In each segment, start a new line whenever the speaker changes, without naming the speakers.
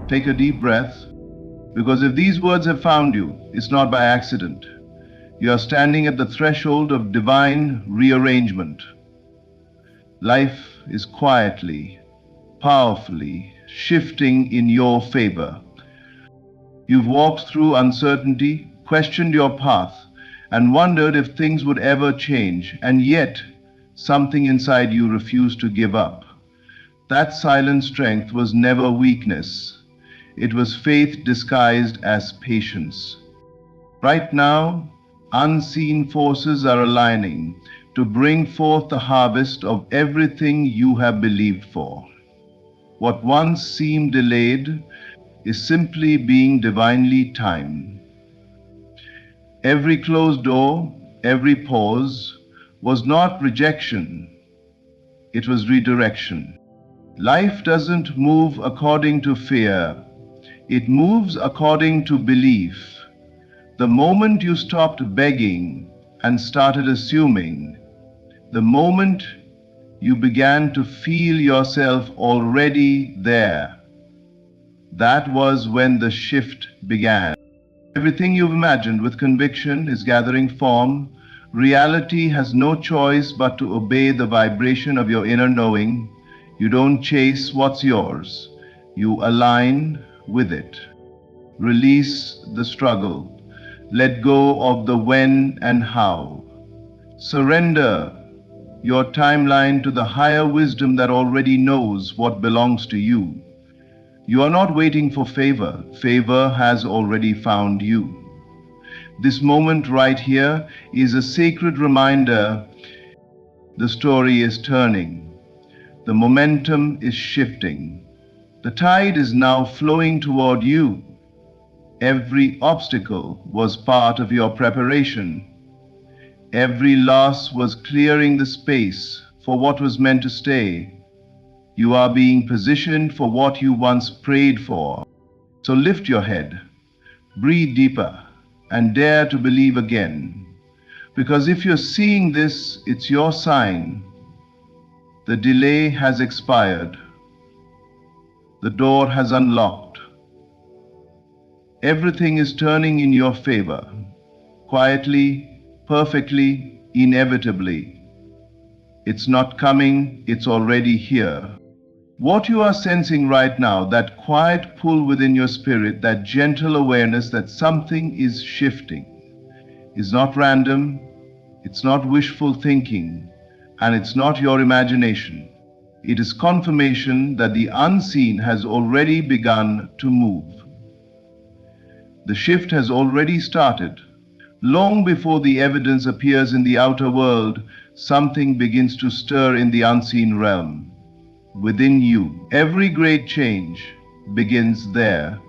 Take a deep breath, because if these words have found you, it's not by accident. You are standing at the threshold of divine rearrangement. Life is quietly, powerfully shifting in your favor. You've walked through uncertainty, questioned your path, and wondered if things would ever change, and yet something inside you refused to give up. That silent strength was never weakness. It was faith disguised as patience. Right now, unseen forces are aligning to bring forth the harvest of everything you have believed for. What once seemed delayed is simply being divinely timed. Every closed door, every pause was not rejection, it was redirection. Life doesn't move according to fear, it moves according to belief. The moment you stopped begging and started assuming, the moment you began to feel yourself already there, that was when the shift began. Everything you've imagined with conviction is gathering form. Reality has no choice but to obey the vibration of your inner knowing. You don't chase what's yours, you align with it. Release the struggle. Let go of the when and how. Surrender your timeline to the higher wisdom that already knows what belongs to you. You are not waiting for favor. Favor has already found you. This moment right here is a sacred reminder the story is turning. The momentum is shifting. The tide is now flowing toward you. Every obstacle was part of your preparation. Every loss was clearing the space for what was meant to stay. You are being positioned for what you once prayed for. So lift your head, breathe deeper, and dare to believe again. Because if you're seeing this, it's your sign. The delay has expired. The door has unlocked. Everything is turning in your favor, quietly, perfectly, inevitably. It's not coming, it's already here. What you are sensing right now, that quiet pull within your spirit, that gentle awareness that something is shifting, is not random, it's not wishful thinking, and it's not your imagination. It is confirmation that the unseen has already begun to move. The shift has already started. Long before the evidence appears in the outer world, something begins to stir in the unseen realm. Within you, every great change begins there,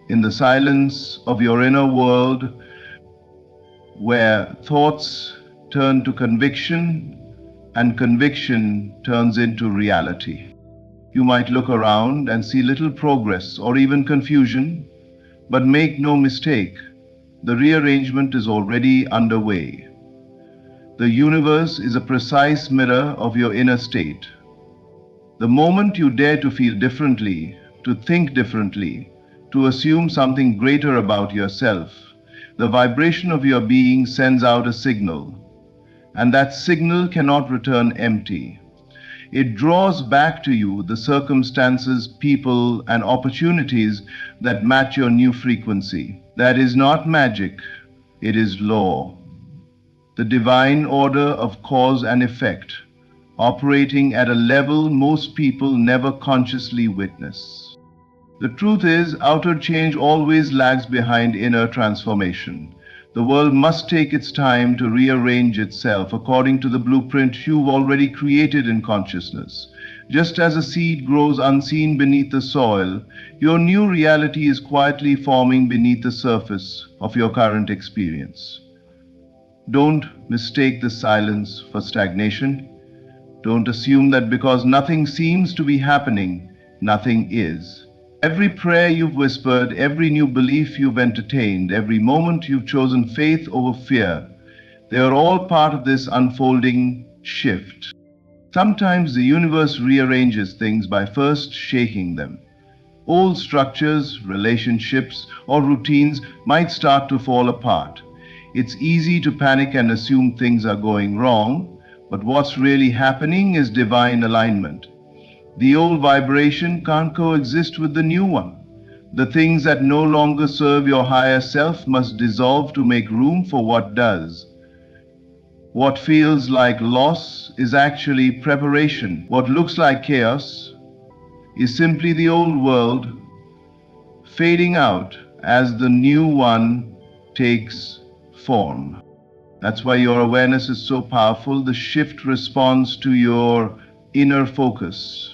in the silence of your inner world, where thoughts turn to conviction and conviction turns into reality. You might look around and see little progress or even confusion, but make no mistake, the rearrangement is already underway. The universe is a precise mirror of your inner state. The moment you dare to feel differently, to think differently, to assume something greater about yourself, the vibration of your being sends out a signal, and that signal cannot return empty. It draws back to you the circumstances, people, and opportunities that match your new frequency. That is not magic, it is law. The divine order of cause and effect, operating at a level most people never consciously witness. The truth is, outer change always lags behind inner transformation. The world must take its time to rearrange itself according to the blueprint you've already created in consciousness. Just as a seed grows unseen beneath the soil, your new reality is quietly forming beneath the surface of your current experience. Don't mistake the silence for stagnation. Don't assume that because nothing seems to be happening, nothing is. Every prayer you've whispered, every new belief you've entertained, every moment you've chosen faith over fear, they are all part of this unfolding shift. Sometimes the universe rearranges things by first shaking them. Old structures, relationships, or routines might start to fall apart. It's easy to panic and assume things are going wrong, but what's really happening is divine alignment. The old vibration can't coexist with the new one. The things that no longer serve your higher self must dissolve to make room for what does. What feels like loss is actually preparation. What looks like chaos is simply the old world fading out as the new one takes form. That's why your awareness is so powerful. The shift responds to your inner focus.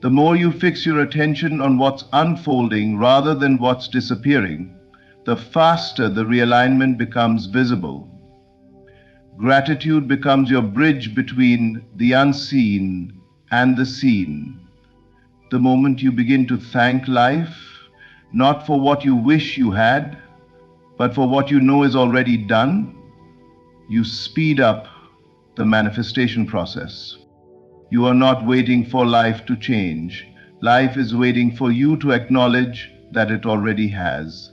The more you fix your attention on what's unfolding rather than what's disappearing, the faster the realignment becomes visible. Gratitude becomes your bridge between the unseen and the seen. The moment you begin to thank life, not for what you wish you had, but for what you know is already done, you speed up the manifestation process. You are not waiting for life to change. Life is waiting for you to acknowledge that it already has.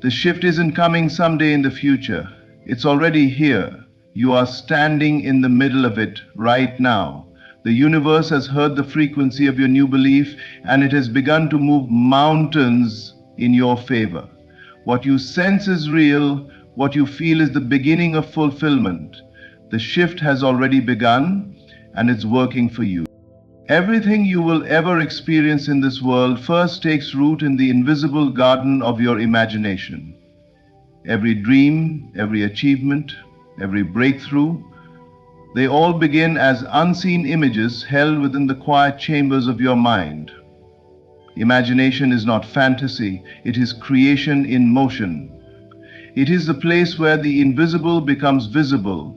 The shift isn't coming someday in the future. It's already here. You are standing in the middle of it right now. The universe has heard the frequency of your new belief, and it has begun to move mountains in your favor. What you sense is real. What you feel is the beginning of fulfillment. The shift has already begun, and it's working for you. Everything you will ever experience in this world first takes root in the invisible garden of your imagination. Every dream, every achievement, every breakthrough, they all begin as unseen images held within the quiet chambers of your mind. Imagination is not fantasy, it is creation in motion. It is the place where the invisible becomes visible,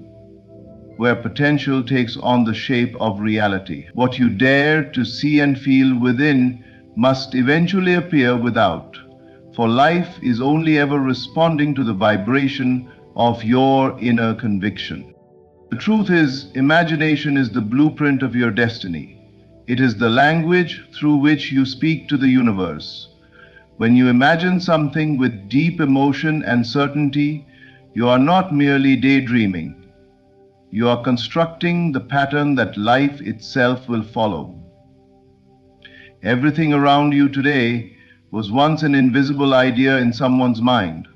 where potential takes on the shape of reality. What you dare to see and feel within must eventually appear without, for life is only ever responding to the vibration of your inner conviction. The truth is, imagination is the blueprint of your destiny. It is the language through which you speak to the universe. When you imagine something with deep emotion and certainty, you are not merely daydreaming. You are constructing the pattern that life itself will follow. Everything around you today was once an invisible idea in someone's mind.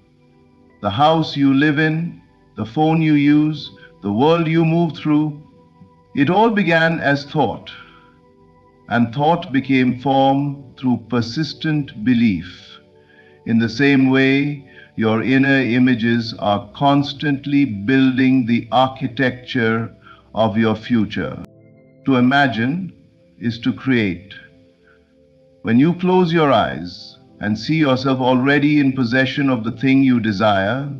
The house you live in, the phone you use, the world you move through, it all began as thought. And thought became form through persistent belief. In the same way, your inner images are constantly building the architecture of your future. To imagine is to create. When you close your eyes and see yourself already in possession of the thing you desire,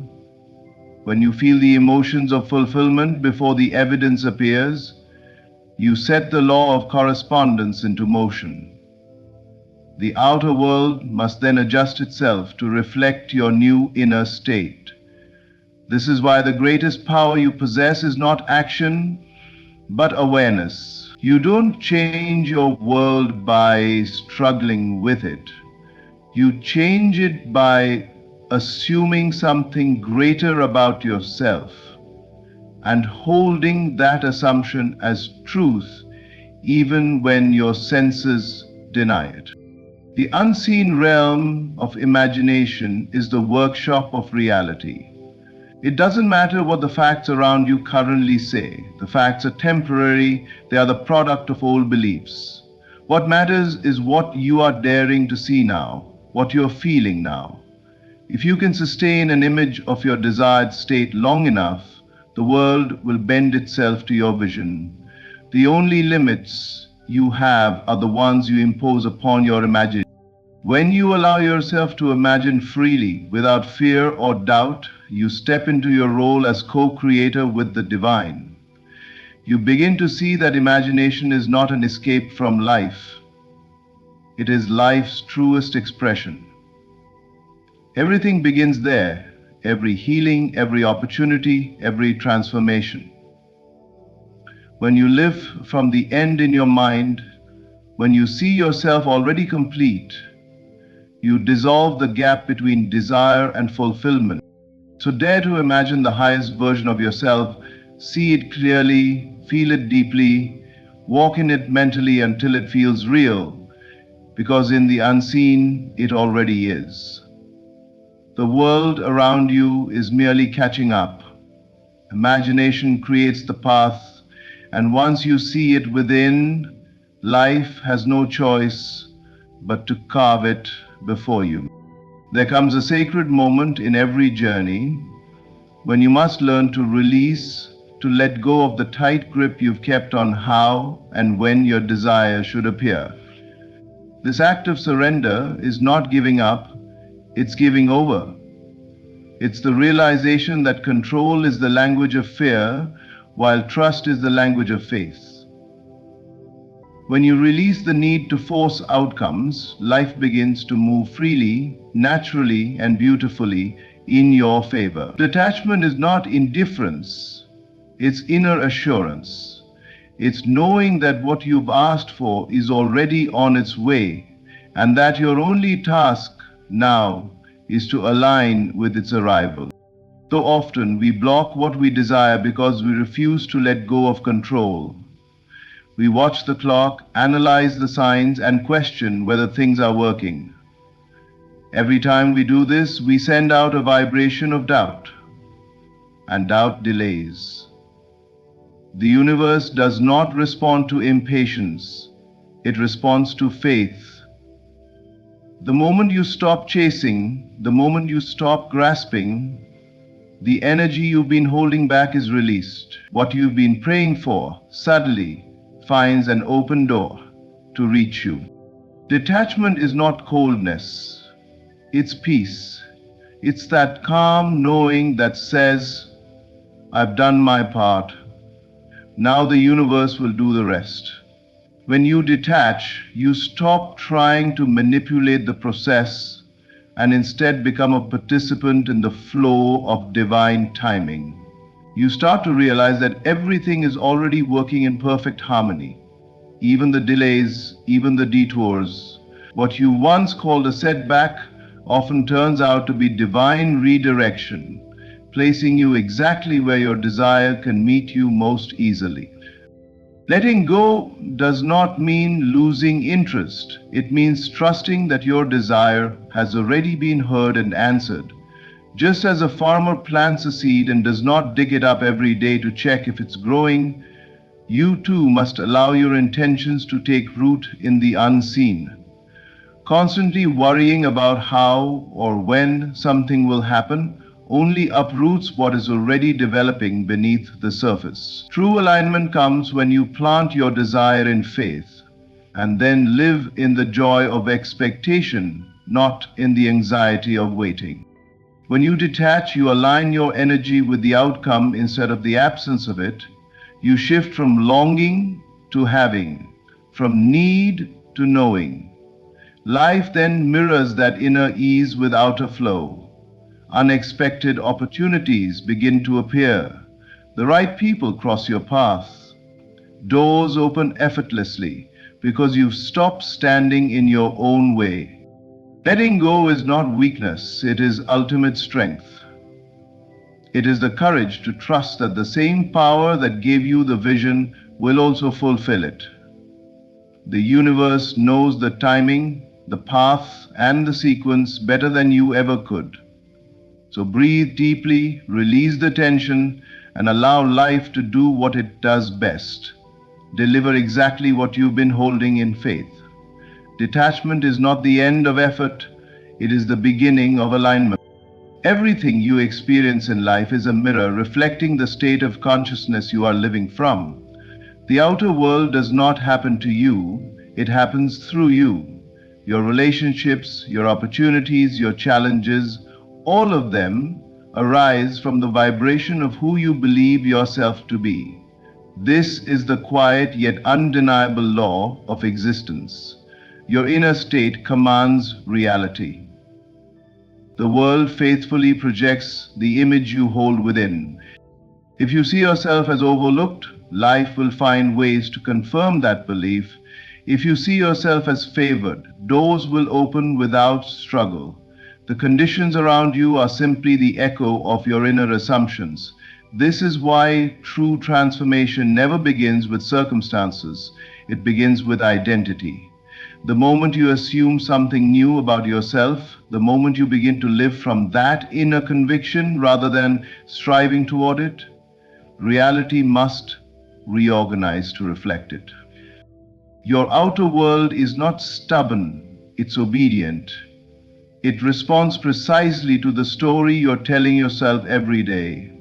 when you feel the emotions of fulfillment before the evidence appears, you set the law of correspondence into motion. The outer world must then adjust itself to reflect your new inner state. This is why the greatest power you possess is not action, but awareness. You don't change your world by struggling with it. You change it by assuming something greater about yourself and holding that assumption as truth even when your senses deny it. The unseen realm of imagination is the workshop of reality. It doesn't matter what the facts around you currently say. The facts are temporary, they are the product of old beliefs. What matters is what you are daring to see now, what you're feeling now. If you can sustain an image of your desired state long enough, the world will bend itself to your vision. The only limits you have are the ones you impose upon your imagination. When you allow yourself to imagine freely, without fear or doubt, you step into your role as co-creator with the divine. You begin to see that imagination is not an escape from life. It is life's truest expression. Everything begins there, every healing, every opportunity, every transformation. When you live from the end in your mind, When you see yourself already complete, you dissolve the gap between desire and fulfillment. So dare to imagine the highest version of yourself, see it clearly, feel it deeply, walk in it mentally until it feels real, because in the unseen it already is. The world around you is merely catching up. Imagination creates the path, and once you see it within, life has no choice but to carve it before you. There comes a sacred moment in every journey when you must learn to release, to let go of the tight grip you've kept on how and when your desire should appear. This act of surrender is not giving up, it's giving over. It's the realization that control is the language of fear, while trust is the language of faith. When you release the need to force outcomes, life begins to move freely, naturally, and beautifully in your favor. Detachment is not indifference, it's inner assurance. It's knowing that what you've asked for is already on its way, and that your only task now is to align with its arrival. So often we block what we desire because we refuse to let go of control. We watch the clock, analyze the signs, and question whether things are working. Every time we do this, we send out a vibration of doubt, and doubt delays. The universe does not respond to impatience, it responds to faith. The moment you stop chasing, the moment you stop grasping, the energy you've been holding back is released. What you've been praying for suddenly finds an open door to reach you. Detachment is not coldness, it's peace. It's that calm knowing that says, I've done my part, now the universe will do the rest. When you detach, you stop trying to manipulate the process and instead become a participant in the flow of divine timing. You start to realize that everything is already working in perfect harmony. Even the delays, even the detours. What you once called a setback often turns out to be divine redirection, placing you exactly where your desire can meet you most easily. Letting go does not mean losing interest. It means trusting that your desire has already been heard and answered. Just as a farmer plants a seed and does not dig it up every day to check if it's growing, you too must allow your intentions to take root in the unseen. Constantly worrying about how or when something will happen only uproots what is already developing beneath the surface. True alignment comes when you plant your desire in faith and then live in the joy of expectation, not in the anxiety of waiting. When you detach, you align your energy with the outcome instead of the absence of it. You shift from longing to having, from need to knowing. Life then mirrors that inner ease with outer flow. Unexpected opportunities begin to appear. The right people cross your path. Doors open effortlessly because you've stopped standing in your own way. Letting go is not weakness, it is ultimate strength. It is the courage to trust that the same power that gave you the vision will also fulfill it. The universe knows the timing, the path, and the sequence better than you ever could. So breathe deeply, release the tension, and allow life to do what it does best. Deliver exactly what you've been holding in faith. Detachment is not the end of effort, it is the beginning of alignment. Everything you experience in life is a mirror reflecting the state of consciousness you are living from. The outer world does not happen to you, it happens through you. Your relationships, your opportunities, your challenges, all of them arise from the vibration of who you believe yourself to be. This is the quiet yet undeniable law of existence. Your inner state commands reality. The world faithfully projects the image you hold within. If you see yourself as overlooked, life will find ways to confirm that belief. If you see yourself as favored, doors will open without struggle. The conditions around you are simply the echo of your inner assumptions. This is why true transformation never begins with circumstances, it begins with identity. The moment you assume something new about yourself, the moment you begin to live from that inner conviction rather than striving toward it, reality must reorganize to reflect it. Your outer world is not stubborn, it's obedient. It responds precisely to the story you're telling yourself every day.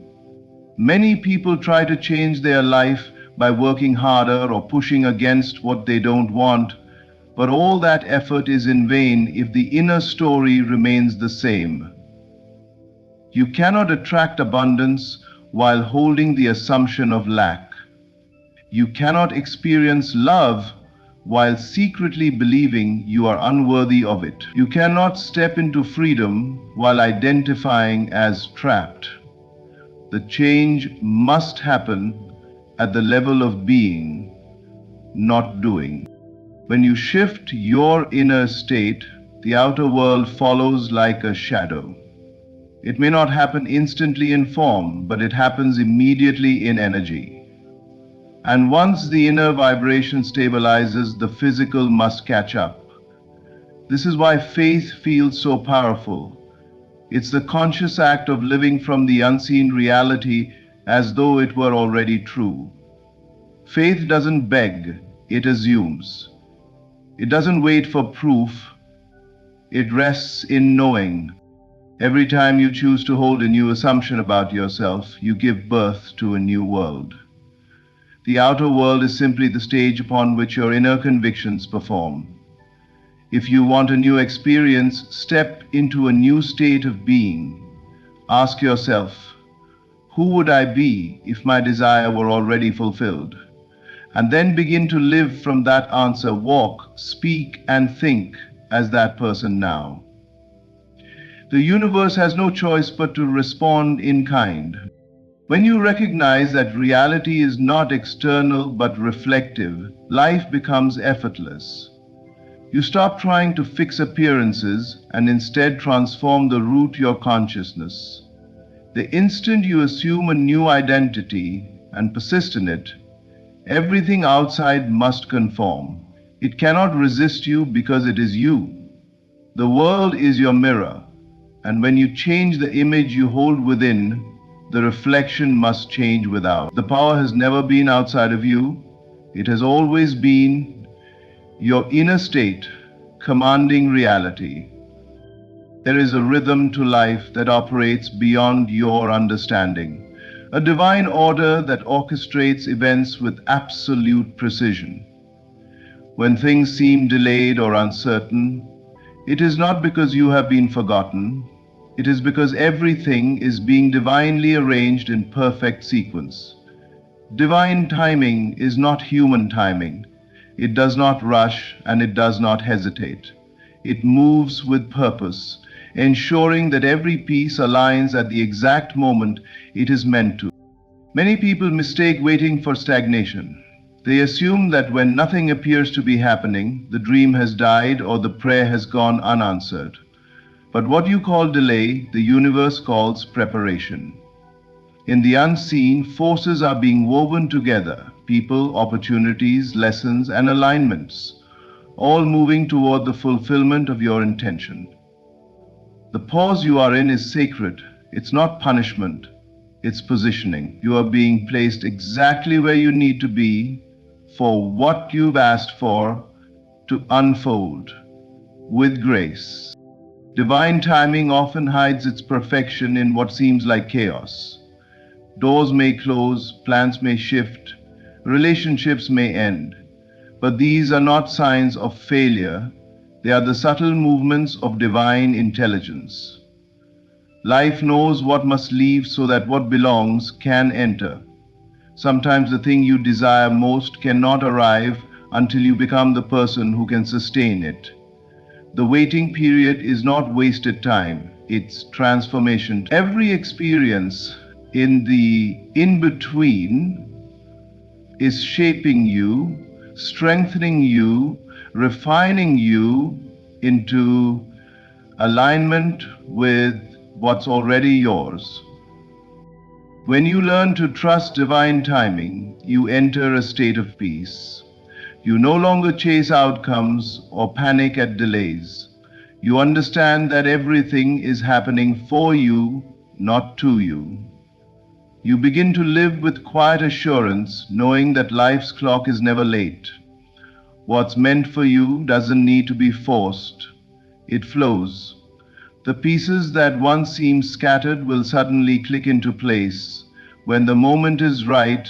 Many people try to change their life by working harder or pushing against what they don't want, but all that effort is in vain if the inner story remains the same. You cannot attract abundance while holding the assumption of lack. You cannot experience love while secretly believing you are unworthy of it. You cannot step into freedom while identifying as trapped. The change must happen at the level of being, not doing. When you shift your inner state, the outer world follows like a shadow. It may not happen instantly in form, but it happens immediately in energy. And once the inner vibration stabilizes, the physical must catch up. This is why faith feels so powerful. It's the conscious act of living from the unseen reality as though it were already true. Faith doesn't beg, it assumes. It doesn't wait for proof, it rests in knowing. Every time you choose to hold a new assumption about yourself, you give birth to a new world. The outer world is simply the stage upon which your inner convictions perform. If you want a new experience, step into a new state of being. Ask yourself, who would I be if my desire were already fulfilled? And then begin to live from that answer. Walk, speak, and think as that person now. The universe has no choice but to respond in kind. When you recognize that reality is not external but reflective, life becomes effortless. You stop trying to fix appearances and instead transform the root your consciousness. The instant you assume a new identity and persist in it, everything outside must conform. It cannot resist you because it is you. The world is your mirror, and when you change the image you hold within, the reflection must change without. The power has never been outside of you. It has always been your inner state commanding reality. There is a rhythm to life that operates beyond your understanding, a divine order that orchestrates events with absolute precision. When things seem delayed or uncertain, it is not because you have been forgotten. It is because everything is being divinely arranged in perfect sequence. Divine timing is not human timing. It does not rush and it does not hesitate. It moves with purpose, ensuring that every piece aligns at the exact moment it is meant to. Many people mistake waiting for stagnation. They assume that when nothing appears to be happening, the dream has died or the prayer has gone unanswered. But what you call delay, the universe calls preparation. In the unseen, forces are being woven together, people, opportunities, lessons, and alignments, all moving toward the fulfillment of your intention. The pause you are in is sacred. It's not punishment, it's positioning. You are being placed exactly where you need to be for what you've asked for to unfold with grace. Divine timing often hides its perfection in what seems like chaos. Doors may close, plans may shift, relationships may end. But these are not signs of failure. They are the subtle movements of divine intelligence. Life knows what must leave so that what belongs can enter. Sometimes the thing you desire most cannot arrive until you become the person who can sustain it. The waiting period is not wasted time, it's transformation. Every experience in the in-between is shaping you strengthening you, refining you into alignment with what's already yours. When you learn to trust divine timing, you enter a state of peace. You no longer chase outcomes or panic at delays. You understand that everything is happening for you, not to you. You begin to live with quiet assurance, knowing that life's clock is never late. What's meant for you doesn't need to be forced. It flows. The pieces that once seemed scattered will suddenly click into place when the moment is right,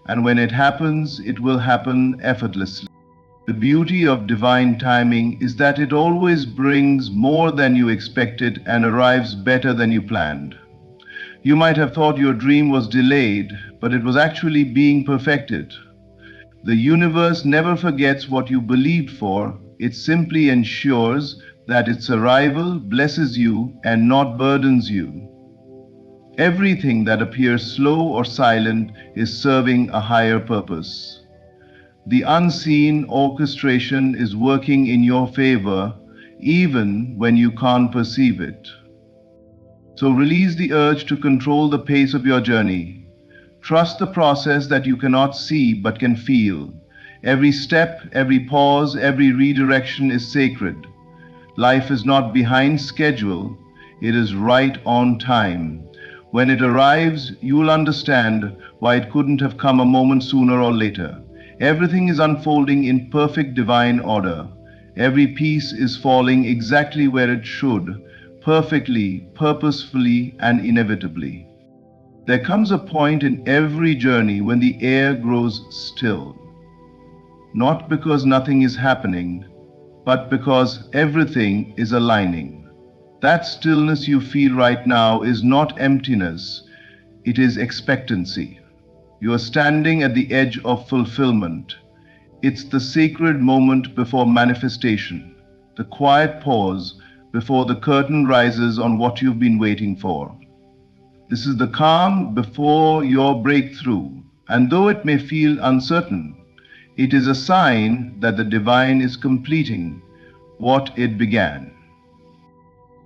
and when it happens, it will happen effortlessly. The beauty of divine timing is that it always brings more than you expected and arrives better than you planned. You might have thought your dream was delayed, but it was actually being perfected. The universe never forgets what you believed for, it simply ensures that its arrival blesses you and not burdens you. Everything that appears slow or silent is serving a higher purpose. The unseen orchestration is working in your favor even when you can't perceive it. So release the urge to control the pace of your journey. Trust the process that you cannot see but can feel. Every step, every pause, every redirection is sacred. Life is not behind schedule, it is right on time. When it arrives, you'll understand why it couldn't have come a moment sooner or later. Everything is unfolding in perfect divine order. Every piece is falling exactly where it should, perfectly, purposefully, and inevitably. There comes a point in every journey when the air grows still. Not because nothing is happening, but because everything is aligning. That stillness you feel right now is not emptiness, it is expectancy. You are standing at the edge of fulfillment. It's the sacred moment before manifestation, the quiet pause before the curtain rises on what you've been waiting for. This is the calm before your breakthrough, and though it may feel uncertain, it is a sign that the divine is completing what it began.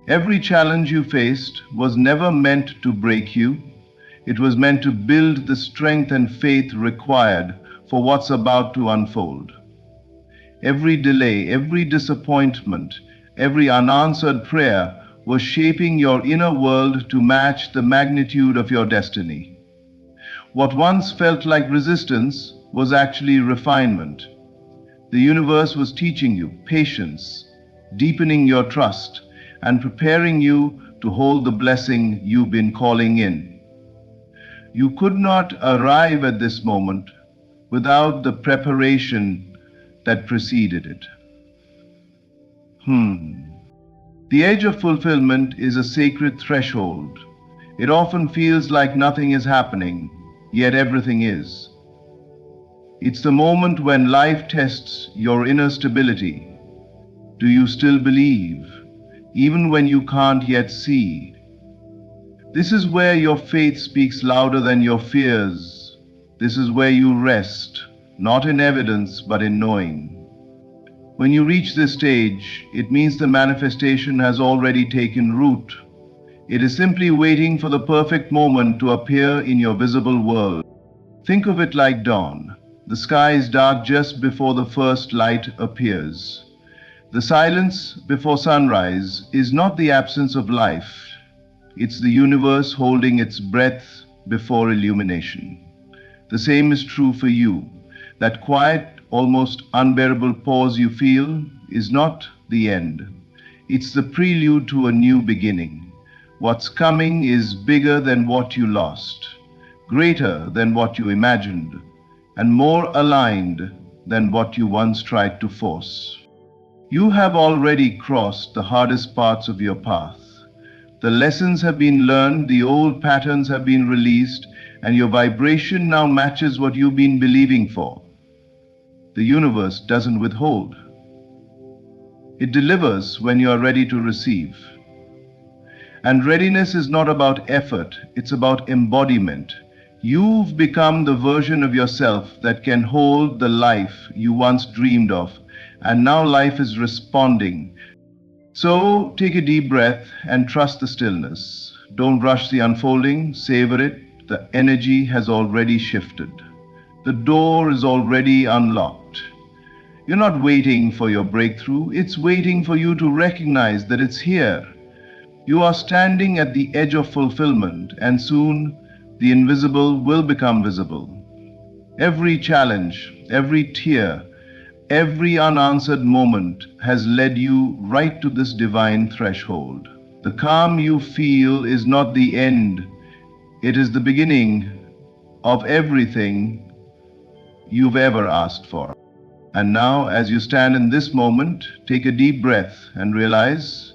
Every challenge you faced was never meant to break you. It was meant to build the strength and faith required for what's about to unfold. Every delay, every disappointment, every unanswered prayer was shaping your inner world to match the magnitude of your destiny. What once felt like resistance was actually refinement. The universe was teaching you patience, deepening your trust, and preparing you to hold the blessing you've been calling in. You could not arrive at this moment without the preparation that preceded it. The edge of fulfillment is a sacred threshold. It often feels like nothing is happening, yet everything is. It's the moment when life tests your inner stability. Do you still believe, even when you can't yet see? This is where your faith speaks louder than your fears. This is where you rest, not in evidence, but in knowing. When you reach this stage, it means the manifestation has already taken root. It is simply waiting for the perfect moment to appear in your visible world. Think of it like dawn. The sky is dark just before the first light appears. The silence before sunrise is not the absence of life. It's the universe holding its breath before illumination. The same is true for you. That quiet, almost unbearable pause you feel is not the end. It's the prelude to a new beginning. What's coming is bigger than what you lost, greater than what you imagined, and more aligned than what you once tried to force. You have already crossed the hardest parts of your path. The lessons have been learned, the old patterns have been released, and your vibration now matches what you've been believing for. The universe doesn't withhold. It delivers when you are ready to receive. And readiness is not about effort, it's about embodiment. You've become the version of yourself that can hold the life you once dreamed of, and now life is responding. So take a deep breath and trust the stillness. Don't rush the unfolding, savor it. The energy has already shifted. The door is already unlocked. You're not waiting for your breakthrough, it's waiting for you to recognize that it's here. You are standing at the edge of fulfillment, and soon the invisible will become visible. Every challenge, every tear, every unanswered moment has led you right to this divine threshold. The calm you feel is not the end, it is the beginning of everything you've ever asked for. And now, as you stand in this moment, take a deep breath and realize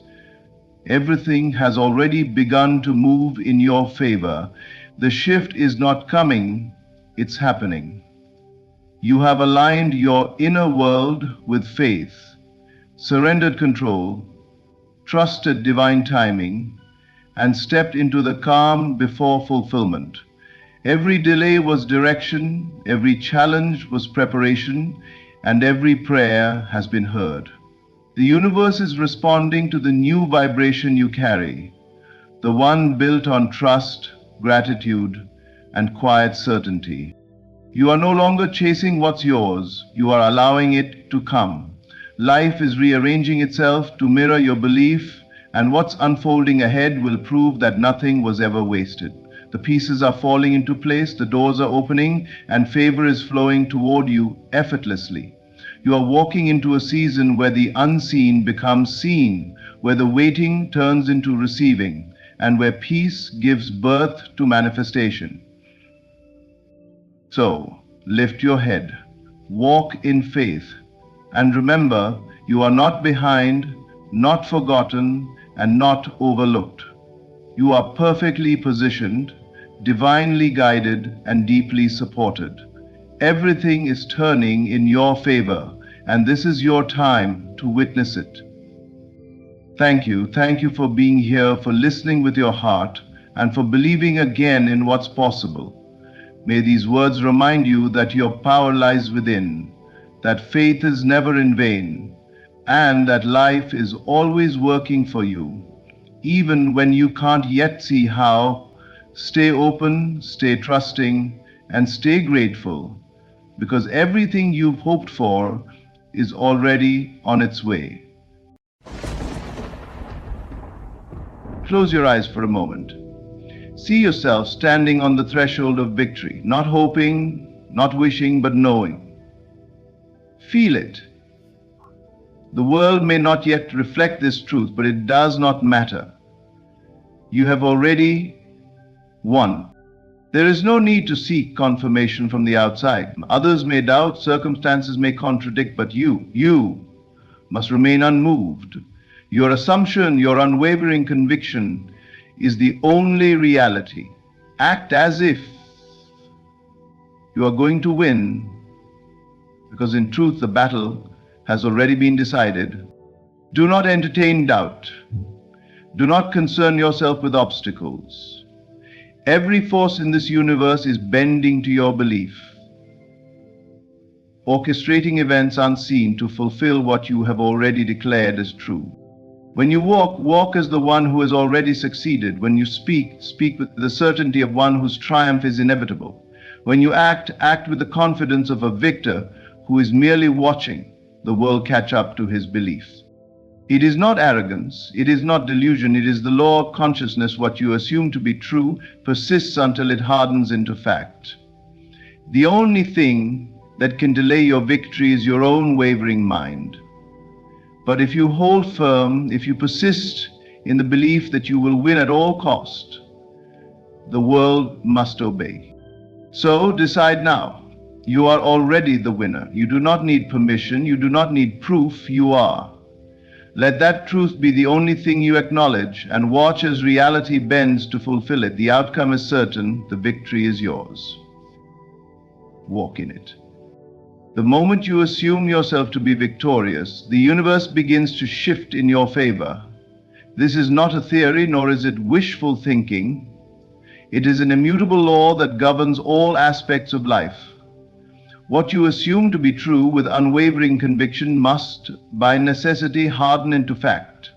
everything has already begun to move in your favor. The shift is not coming, it's happening. You have aligned your inner world with faith, surrendered control, trusted divine timing, and stepped into the calm before fulfillment. Every delay was direction, every challenge was preparation, and every prayer has been heard. The universe is responding to the new vibration you carry, the one built on trust, gratitude, and quiet certainty. You are no longer chasing what's yours, you are allowing it to come. Life is rearranging itself to mirror your belief, and what's unfolding ahead will prove that nothing was ever wasted. The pieces are falling into place, the doors are opening, and favor is flowing toward you effortlessly. You are walking into a season where the unseen becomes seen, where the waiting turns into receiving, and where peace gives birth to manifestation. So, lift your head, walk in faith, and remember, you are not behind, not forgotten, and not overlooked. You are perfectly positioned, divinely guided, and deeply supported. Everything is turning in your favor, and this is your time to witness it. Thank you for being here, for listening with your heart, and for believing again in what's possible. May these words remind you that your power lies within, that faith is never in vain, and that life is always working for you, even when you can't yet see how. Stay open, stay trusting, and stay grateful, because everything you've hoped for is already on its way. Close your eyes for a moment. See yourself standing on the threshold of victory, not hoping, not wishing, but knowing. Feel it. The world may not yet reflect this truth, but it does not matter. You have already won. There is no need to seek confirmation from the outside. Others may doubt, circumstances may contradict, but you must remain unmoved. Your assumption, your unwavering conviction is the only reality. Act as if you are going to win, because in truth the battle has already been decided. Do not entertain doubt. Do not concern yourself with obstacles. Every force in this universe is bending to your belief, orchestrating events unseen to fulfill what you have already declared as true. When you walk as the one who has already succeeded. When you speak with the certainty of one whose triumph is inevitable. When you act with the confidence of a victor who is merely watching the world catch up to his beliefs. It is not arrogance, it is not delusion, it is the law of consciousness. What you assume to be true persists until it hardens into fact. The only thing that can delay your victory is your own wavering mind. But if you hold firm, if you persist in the belief that you will win at all cost, the world must obey. So decide now. You are already the winner. You do not need permission, you do not need proof, you are. Let that truth be the only thing you acknowledge, and watch as reality bends to fulfill it. The outcome is certain, the victory is yours. Walk in it. The moment you assume yourself to be victorious, the universe begins to shift in your favor. This is not a theory, nor is it wishful thinking. It is an immutable law that governs all aspects of life. What you assume to be true with unwavering conviction must, by necessity, harden into fact.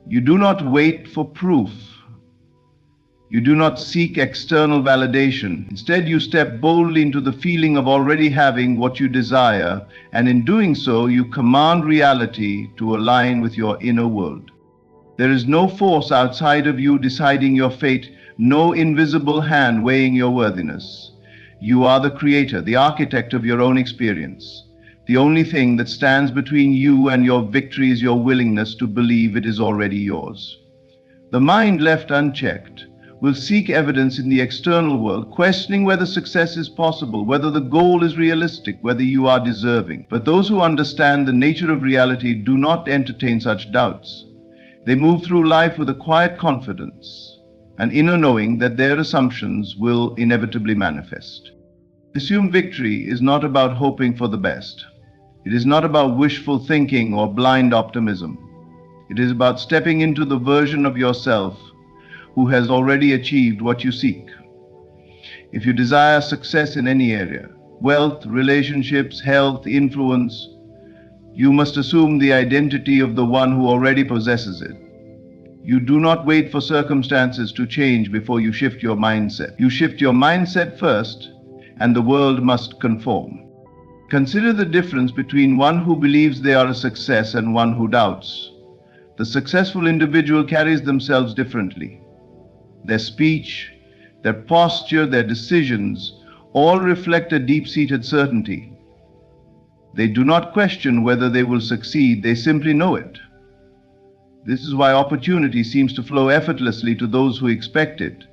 You do not wait for proof. You do not seek external validation. Instead, you step boldly into the feeling of already having what you desire, and in doing so, you command reality to align with your inner world. There is no force outside of you deciding your fate, no invisible hand weighing your worthiness. You are the creator, the architect of your own experience. The only thing that stands between you and your victory is your willingness to believe it is already yours. The mind left unchecked will seek evidence in the external world, questioning whether success is possible, whether the goal is realistic, whether you are deserving. But those who understand the nature of reality do not entertain such doubts. They move through life with a quiet confidence, an inner knowing that their assumptions will inevitably manifest. Assumed victory is not about hoping for the best. It is not about wishful thinking or blind optimism. It is about stepping into the version of yourself who has already achieved what you seek. If you desire success in any area, wealth, relationships, health, influence, you must assume the identity of the one who already possesses it. You do not wait for circumstances to change before you shift your mindset. You shift your mindset first, and the world must conform. Consider the difference between one who believes they are a success and one who doubts. The successful individual carries themselves differently. Their speech, their posture, their decisions all reflect a deep-seated certainty. They do not question whether they will succeed, they simply know it. This is why opportunity seems to flow effortlessly to those who expect it.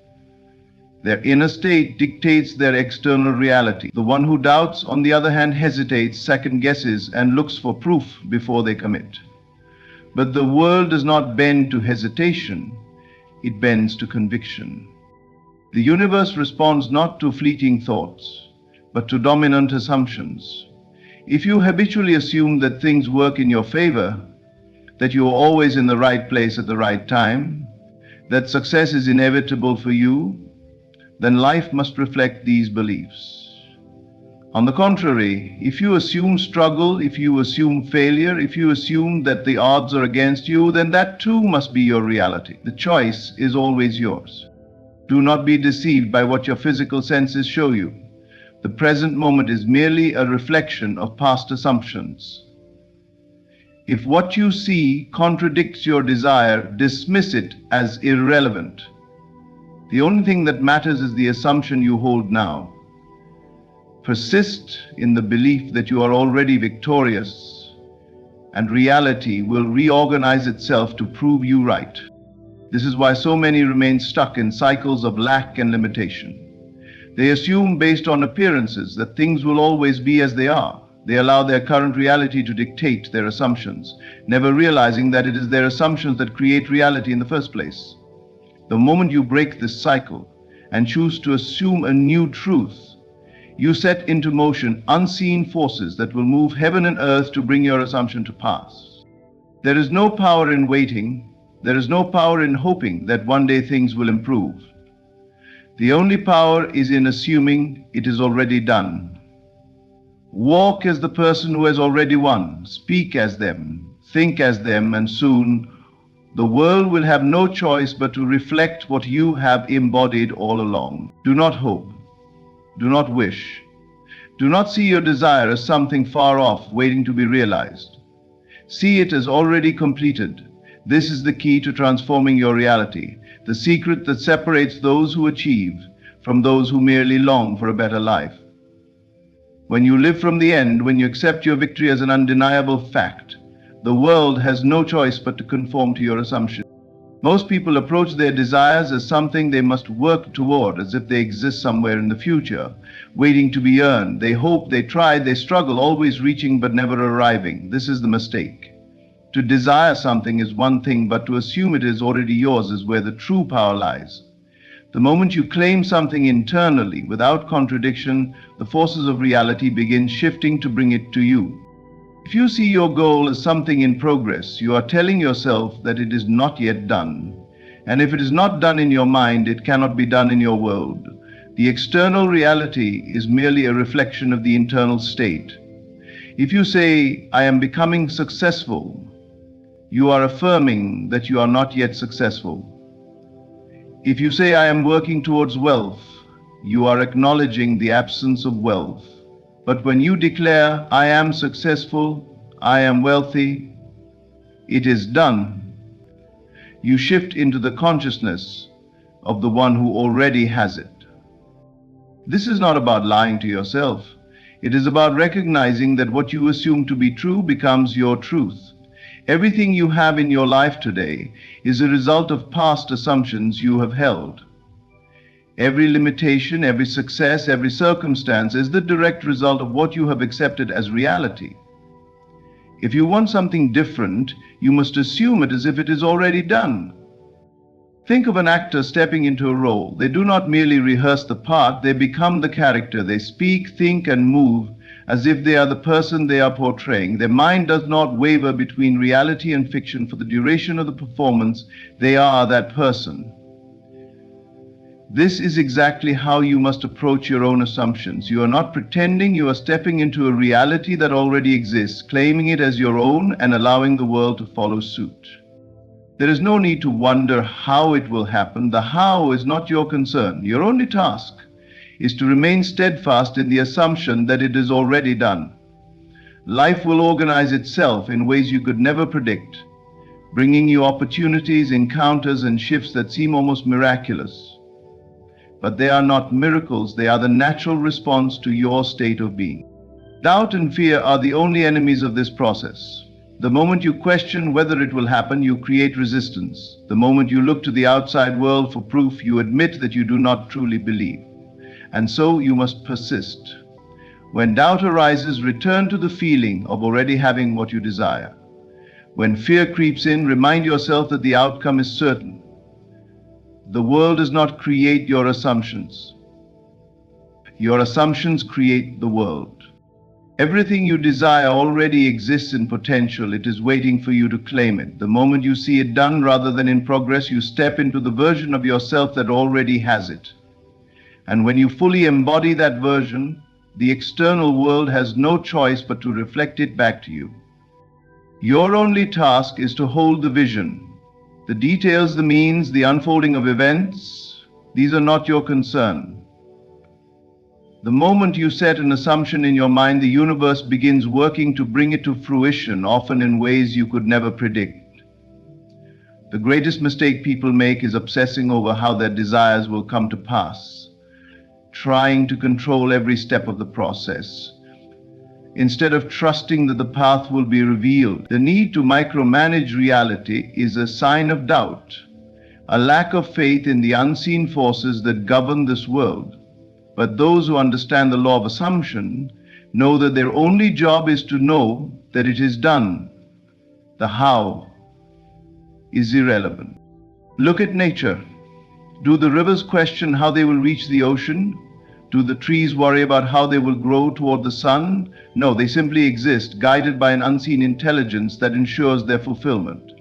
Their inner state dictates their external reality. The one who doubts, on the other hand, hesitates, second guesses, and looks for proof before they commit. But the world does not bend to hesitation. It bends to conviction. The universe responds not to fleeting thoughts, but to dominant assumptions. If you habitually assume that things work in your favor, that you are always in the right place at the right time, that success is inevitable for you, then life must reflect these beliefs. On the contrary, if you assume struggle, if you assume failure, if you assume that the odds are against you, then that too must be your reality. The choice is always yours. Do not be deceived by what your physical senses show you. The present moment is merely a reflection of past assumptions. If what you see contradicts your desire, dismiss it as irrelevant. The only thing that matters is the assumption you hold now. Persist in the belief that you are already victorious, and reality will reorganize itself to prove you right. This is why so many remain stuck in cycles of lack and limitation. They assume based on appearances that things will always be as they are. They allow their current reality to dictate their assumptions, never realizing that it is their assumptions that create reality in the first place. The moment you break this cycle and choose to assume a new truth, you set into motion unseen forces that will move heaven and earth to bring your assumption to pass. There is no power in waiting. There is no power in hoping that one day things will improve. The only power is in assuming it is already done. Walk as the person who has already won. Speak as them. Think as them, and soon the world will have no choice but to reflect what you have embodied all along. Do not hope. Do not wish. Do not see your desire as something far off, waiting to be realized. See it as already completed. This is the key to transforming your reality, the secret that separates those who achieve from those who merely long for a better life. When you live from the end, when you accept your victory as an undeniable fact, the world has no choice but to conform to your assumption. Most people approach their desires as something they must work toward, as if they exist somewhere in the future, waiting to be earned. They hope, they try, they struggle, always reaching but never arriving. This is the mistake. To desire something is one thing, but to assume it is already yours is where the true power lies. The moment you claim something internally, without contradiction, the forces of reality begin shifting to bring it to you. If you see your goal as something in progress, you are telling yourself that it is not yet done. And if it is not done in your mind, it cannot be done in your world. The external reality is merely a reflection of the internal state. If you say, I am becoming successful, you are affirming that you are not yet successful. If you say, I am working towards wealth, you are acknowledging the absence of wealth. But when you declare, I am successful, I am wealthy, it is done, you shift into the consciousness of the one who already has it. This is not about lying to yourself. It is about recognizing that what you assume to be true becomes your truth. Everything you have in your life today is a result of past assumptions you have held. Every limitation, every success, every circumstance is the direct result of what you have accepted as reality. If you want something different, you must assume it as if it is already done. Think of an actor stepping into a role. They do not merely rehearse the part, they become the character. They speak, think, and move as if they are the person they are portraying. Their mind does not waver between reality and fiction for the duration of the performance. They are that person. This is exactly how you must approach your own assumptions. You are not pretending, you are stepping into a reality that already exists, claiming it as your own and allowing the world to follow suit. There is no need to wonder how it will happen. The how is not your concern. Your only task is to remain steadfast in the assumption that it is already done. Life will organize itself in ways you could never predict, bringing you opportunities, encounters, and shifts that seem almost miraculous. But they are not miracles, they are the natural response to your state of being. Doubt and fear are the only enemies of this process. The moment you question whether it will happen, you create resistance. The moment you look to the outside world for proof, you admit that you do not truly believe. And so you must persist. When doubt arises, return to the feeling of already having what you desire. When fear creeps in, remind yourself that the outcome is certain. The world does not create your assumptions. Your assumptions create the world. Everything you desire already exists in potential. It is waiting for you to claim it. The moment you see it done rather than in progress, you step into the version of yourself that already has it. And when you fully embody that version, the external world has no choice but to reflect it back to you. Your only task is to hold the vision. The details, the means, the unfolding of events, these are not your concern. The moment you set an assumption in your mind, the universe begins working to bring it to fruition, often in ways you could never predict. The greatest mistake people make is obsessing over how their desires will come to pass, trying to control every step of the process, instead of trusting that the path will be revealed. The need to micromanage reality is a sign of doubt, a lack of faith in the unseen forces that govern this world. But those who understand the law of assumption know that their only job is to know that it is done. The how is irrelevant. Look at nature. Do the rivers question how they will reach the ocean? Do the trees worry about how they will grow toward the sun? No, they simply exist, guided by an unseen intelligence that ensures their fulfillment.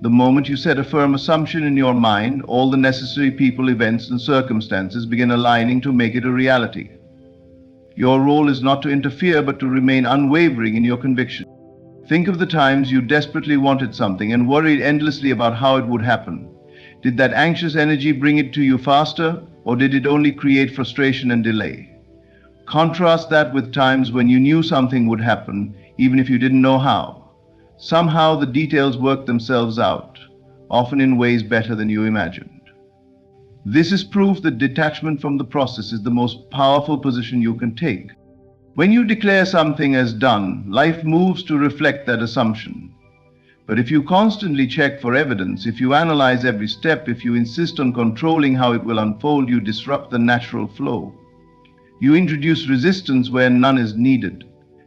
The moment you set a firm assumption in your mind, all the necessary people, events, and circumstances begin aligning to make it a reality. Your role is not to interfere, but to remain unwavering in your conviction. Think of the times you desperately wanted something and worried endlessly about how it would happen. Did that anxious energy bring it to you faster, or did it only create frustration and delay? Contrast that with times when you knew something would happen, even if you didn't know how. Somehow the details work themselves out, often in ways better than you imagined. This is proof that detachment from the process is the most powerful position you can take. When you declare something as done, life moves to reflect that assumption. But if you constantly check for evidence, if you analyze every step, if you insist on controlling how it will unfold, you disrupt the natural flow. You introduce resistance where none is needed.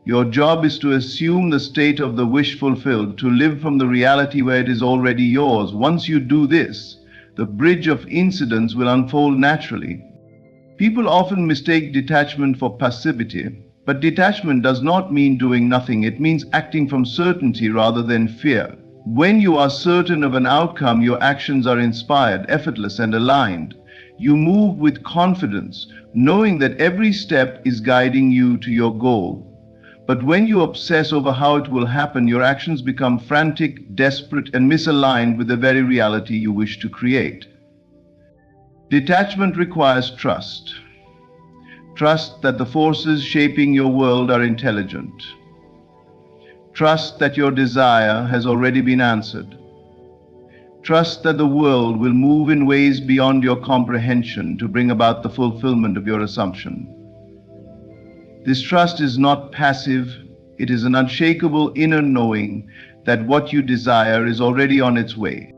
Your job is to assume the state of the wish fulfilled, to live from the reality where it is already yours. Once you do this, the bridge of incidents will unfold naturally. People often mistake detachment for passivity, but detachment does not mean doing nothing. It means acting from certainty rather than fear. When you are certain of an outcome, your actions are inspired, effortless, and aligned. You move with confidence, knowing that every step is guiding you to your goal. But when you obsess over how it will happen, your actions become frantic, desperate, and misaligned with the very reality you wish to create. Detachment requires trust. Trust that the forces shaping your world are intelligent. Trust that your desire has already been answered. Trust that the world will move in ways beyond your comprehension to bring about the fulfillment of your assumption. This trust is not passive, it is an unshakable inner knowing that what you desire is already on its way.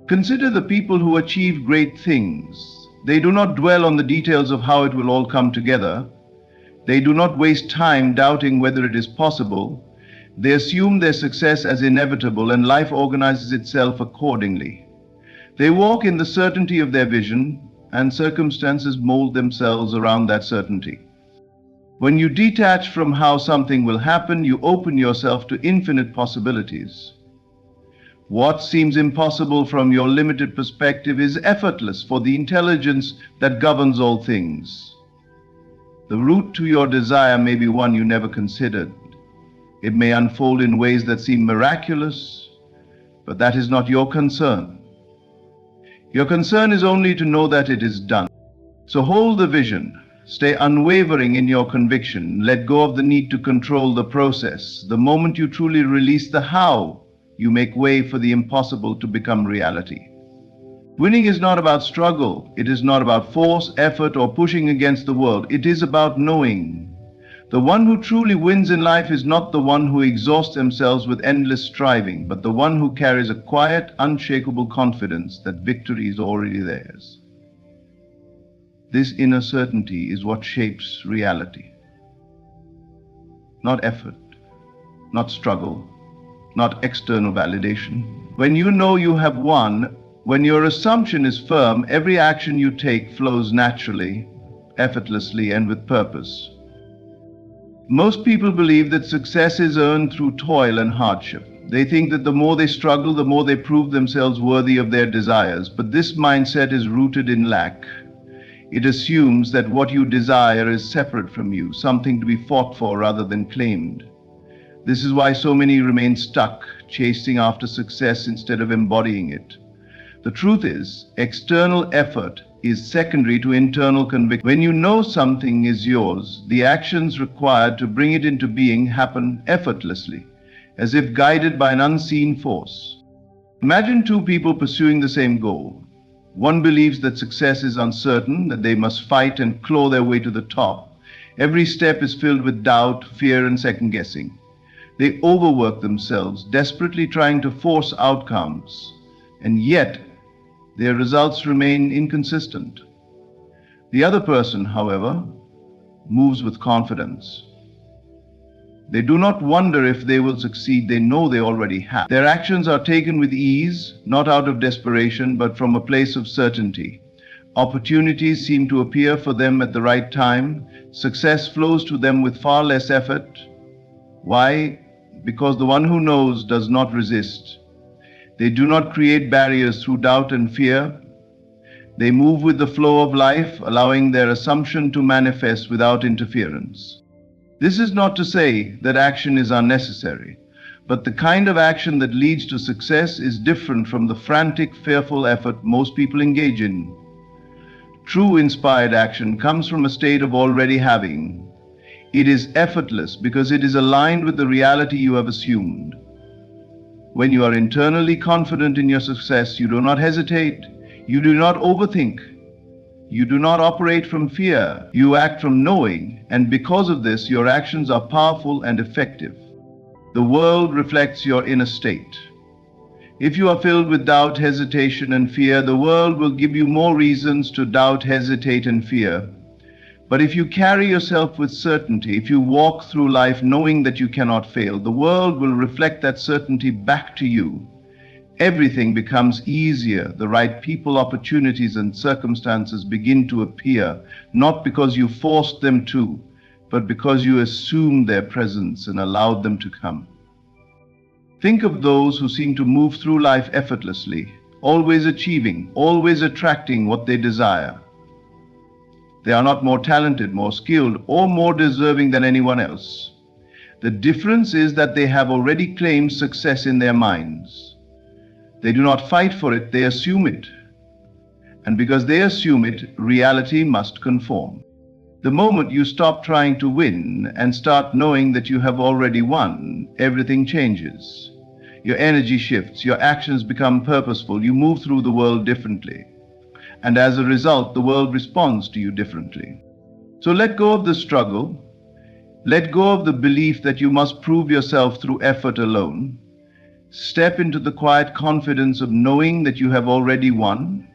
Consider the people who achieve great things. They do not dwell on the details of how it will all come together. They do not waste time doubting whether it is possible. They assume their success as inevitable, and life organizes itself accordingly. They walk in the certainty of their vision, and circumstances mold themselves around that certainty. When you detach from how something will happen, you open yourself to infinite possibilities. What seems impossible from your limited perspective is effortless for the intelligence that governs all things. The route to your desire may be one you never considered. It may unfold in ways that seem miraculous, but that is not your concern. Your concern is only to know that it is done. So hold the vision, stay unwavering in your conviction, let go of the need to control the process. The moment you truly release the how, you make way for the impossible to become reality. Winning is not about struggle. It is not about force, effort, or pushing against the world. It is about knowing. The one who truly wins in life is not the one who exhausts themselves with endless striving, but the one who carries a quiet, unshakable confidence that victory is already theirs. This inner certainty is what shapes reality. Not effort, not struggle, not external validation. When you know you have won, when your assumption is firm, every action you take flows naturally, effortlessly, and with purpose. Most people believe that success is earned through toil and hardship. They think that the more they struggle, the more they prove themselves worthy of their desires. But this mindset is rooted in lack. It assumes that what you desire is separate from you, something to be fought for rather than claimed. This is why so many remain stuck, chasing after success instead of embodying it. The truth is, external effort is secondary to internal conviction. When you know something is yours, the actions required to bring it into being happen effortlessly, as if guided by an unseen force. Imagine two people pursuing the same goal. One believes that success is uncertain, that they must fight and claw their way to the top. Every step is filled with doubt, fear, and second-guessing. They overwork themselves, desperately trying to force outcomes, and yet their results remain inconsistent. The other person, however, moves with confidence. They do not wonder if they will succeed, they know they already have. Their actions are taken with ease, not out of desperation, but from a place of certainty. Opportunities seem to appear for them at the right time. Success flows to them with far less effort. Why? Because the one who knows does not resist. They do not create barriers through doubt and fear. They move with the flow of life, allowing their assumption to manifest without interference. This is not to say that action is unnecessary, but the kind of action that leads to success is different from the frantic, fearful effort most people engage in. True inspired action comes from a state of already having. It is effortless because it is aligned with the reality you have assumed. When you are internally confident in your success, you do not hesitate, you do not overthink, you do not operate from fear, you act from knowing, and because of this, your actions are powerful and effective. The world reflects your inner state. If you are filled with doubt, hesitation, and fear, the world will give you more reasons to doubt, hesitate, and fear. But if you carry yourself with certainty, if you walk through life knowing that you cannot fail, the world will reflect that certainty back to you. Everything becomes easier. The right people, opportunities, and circumstances begin to appear, not because you forced them to, but because you assumed their presence and allowed them to come. Think of those who seem to move through life effortlessly, always achieving, always attracting what they desire. They are not more talented, more skilled, or more deserving than anyone else. The difference is that they have already claimed success in their minds. They do not fight for it, they assume it. And because they assume it, reality must conform. The moment you stop trying to win and start knowing that you have already won, everything changes. Your energy shifts, your actions become purposeful, you move through the world differently. And as a result, the world responds to you differently. So let go of the struggle. Let go of the belief that you must prove yourself through effort alone. Step into the quiet confidence of knowing that you have already won.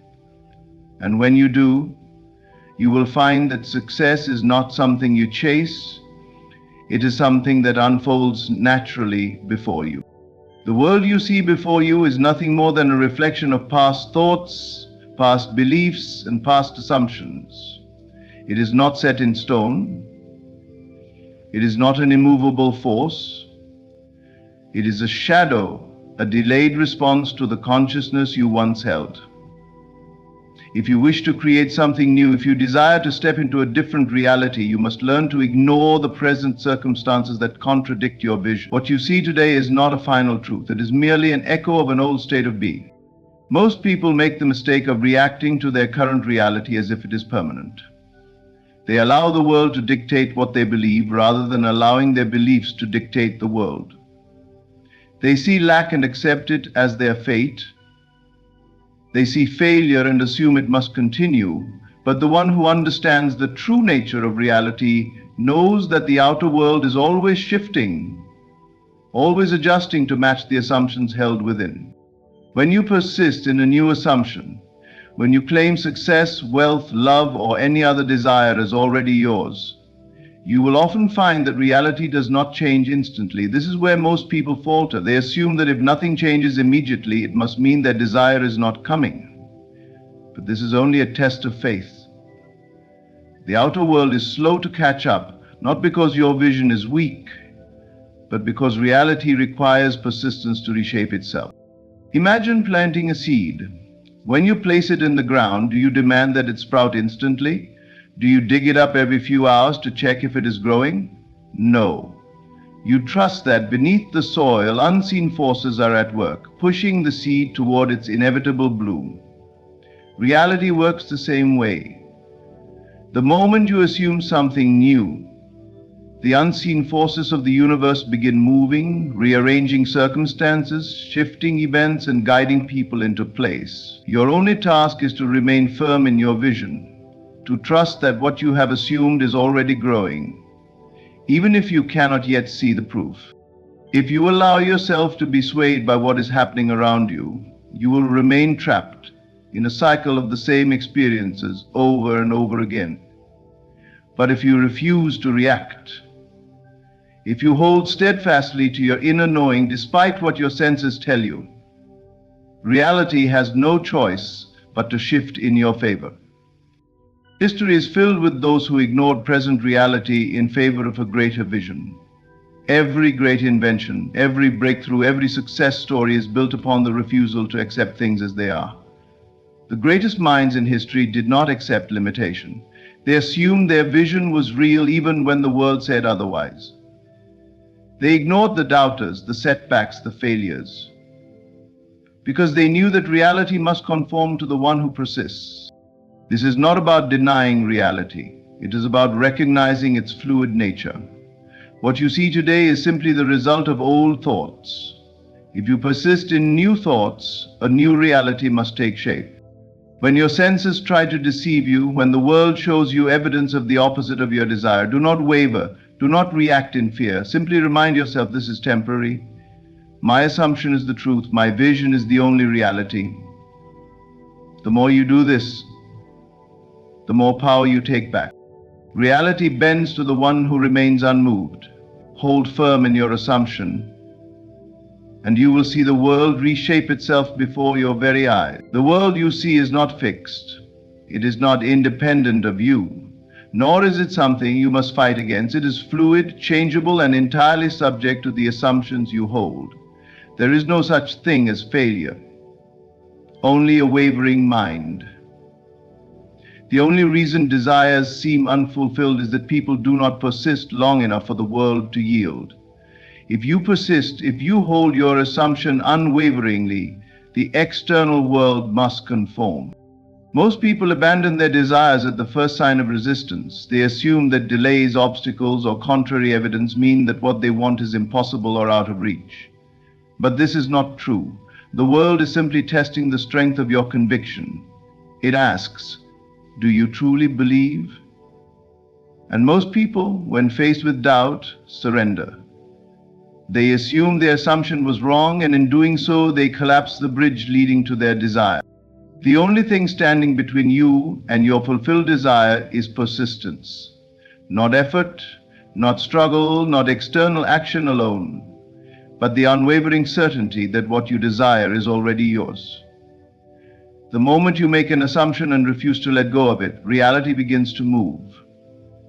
And when you do, you will find that success is not something you chase. It is something that unfolds naturally before you. The world you see before you is nothing more than a reflection of past thoughts, past beliefs, and past assumptions. It is not set in stone. It is not an immovable force. It is a shadow, a delayed response to the consciousness you once held. If you wish to create something new, if you desire to step into a different reality, you must learn to ignore the present circumstances that contradict your vision. What you see today is not a final truth. It is merely an echo of an old state of being. Most people make the mistake of reacting to their current reality as if it is permanent. They allow the world to dictate what they believe rather than allowing their beliefs to dictate the world. They see lack and accept it as their fate. They see failure and assume it must continue. But the one who understands the true nature of reality knows that the outer world is always shifting, always adjusting to match the assumptions held within. When you persist in a new assumption, when you claim success, wealth, love, or any other desire as already yours, you will often find that reality does not change instantly. This is where most people falter. They assume that if nothing changes immediately, it must mean their desire is not coming. But this is only a test of faith. The outer world is slow to catch up, not because your vision is weak, but because reality requires persistence to reshape itself. Imagine planting a seed. When you place it in the ground, do you demand that it sprout instantly? Do you dig it up every few hours to check if it is growing? No. You trust that beneath the soil, unseen forces are at work, pushing the seed toward its inevitable bloom. Reality works the same way. The moment you assume something new, the unseen forces of the universe begin moving, rearranging circumstances, shifting events, and guiding people into place. Your only task is to remain firm in your vision, to trust that what you have assumed is already growing, even if you cannot yet see the proof. If you allow yourself to be swayed by what is happening around you, you will remain trapped in a cycle of the same experiences over and over again. But if you refuse to react, if you hold steadfastly to your inner knowing despite what your senses tell you, reality has no choice but to shift in your favor. History is filled with those who ignored present reality in favor of a greater vision. Every great invention, every breakthrough, every success story is built upon the refusal to accept things as they are. The greatest minds in history did not accept limitation. They assumed their vision was real even when the world said otherwise. They ignored the doubters, the setbacks, the failures, because they knew that reality must conform to the one who persists. This is not about denying reality. It is about recognizing its fluid nature. What you see today is simply the result of old thoughts. If you persist in new thoughts, a new reality must take shape. When your senses try to deceive you, when the world shows you evidence of the opposite of your desire, do not waver. Do not react in fear. Simply remind yourself this is temporary. My assumption is the truth. My vision is the only reality. The more you do this, the more power you take back. Reality bends to the one who remains unmoved. Hold firm in your assumption, and you will see the world reshape itself before your very eyes. The world you see is not fixed. It is not independent of you. Nor is it something you must fight against. It is fluid, changeable, and entirely subject to the assumptions you hold. There is no such thing as failure, only a wavering mind. The only reason desires seem unfulfilled is that people do not persist long enough for the world to yield. If you persist, if you hold your assumption unwaveringly, the external world must conform. Most people abandon their desires at the first sign of resistance. They assume that delays, obstacles, or contrary evidence mean that what they want is impossible or out of reach. But this is not true. The world is simply testing the strength of your conviction. It asks, do you truly believe? And most people, when faced with doubt, surrender. They assume their assumption was wrong, and in doing so, they collapse the bridge leading to their desire. The only thing standing between you and your fulfilled desire is persistence. Not effort, not struggle, not external action alone, but the unwavering certainty that what you desire is already yours. The moment you make an assumption and refuse to let go of it, reality begins to move.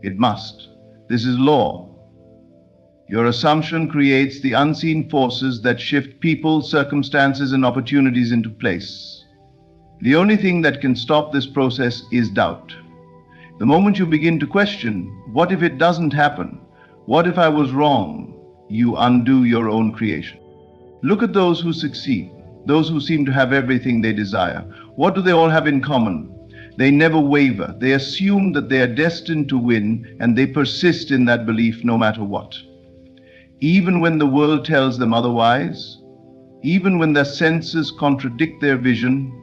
It must. This is law. Your assumption creates the unseen forces that shift people, circumstances, and opportunities into place. The only thing that can stop this process is doubt. The moment you begin to question, what if it doesn't happen? What if I was wrong? You undo your own creation. Look at those who succeed, those who seem to have everything they desire. What do they all have in common? They never waver. They assume that they are destined to win, and they persist in that belief no matter what. Even when the world tells them otherwise, even when their senses contradict their vision,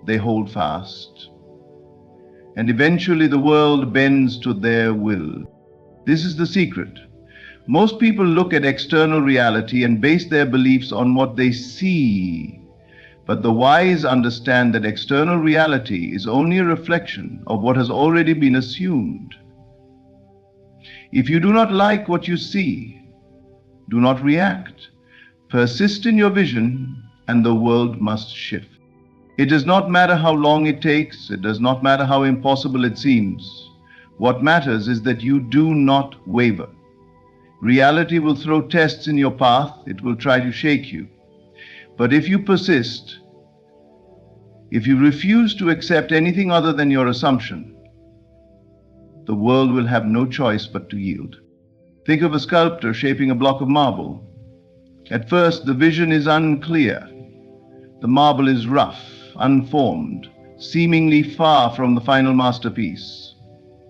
they hold fast. And eventually the world bends to their will. This is the secret. Most people look at external reality and base their beliefs on what they see. But the wise understand that external reality is only a reflection of what has already been assumed. If you do not like what you see, do not react. Persist in your vision, and the world must shift. It does not matter how long it takes. It does not matter how impossible it seems. What matters is that you do not waver. Reality will throw tests in your path. It will try to shake you. But if you persist, if you refuse to accept anything other than your assumption, the world will have no choice but to yield. Think of a sculptor shaping a block of marble. At first, the vision is unclear. The marble is rough, unformed, seemingly far from the final masterpiece.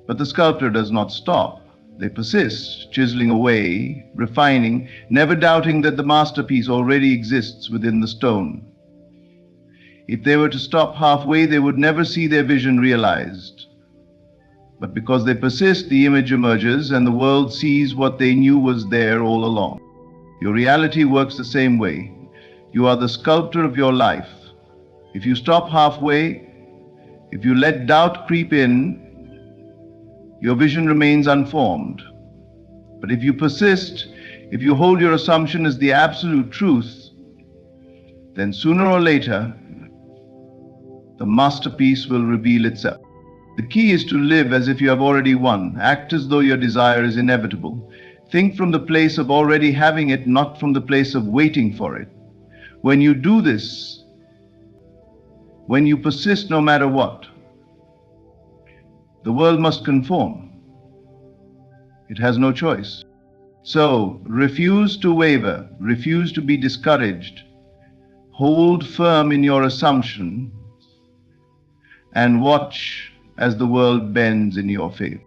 But the sculptor does not stop. They persist, chiseling away, refining, never doubting that the masterpiece already exists within the stone. If they were to stop halfway, they would never see their vision realized. But because they persist, the image emerges, and the world sees what they knew was there all along. Your reality works the same way. You are the sculptor of your life. If you stop halfway, if you let doubt creep in, your vision remains unformed. But if you persist, if you hold your assumption as the absolute truth, then sooner or later, the masterpiece will reveal itself. The key is to live as if you have already won. Act as though your desire is inevitable. Think from the place of already having it, not from the place of waiting for it. When you do this, when you persist no matter what, the world must conform. It has no choice. So, refuse to waver, refuse to be discouraged. Hold firm in your assumption and watch as the world bends in your favor.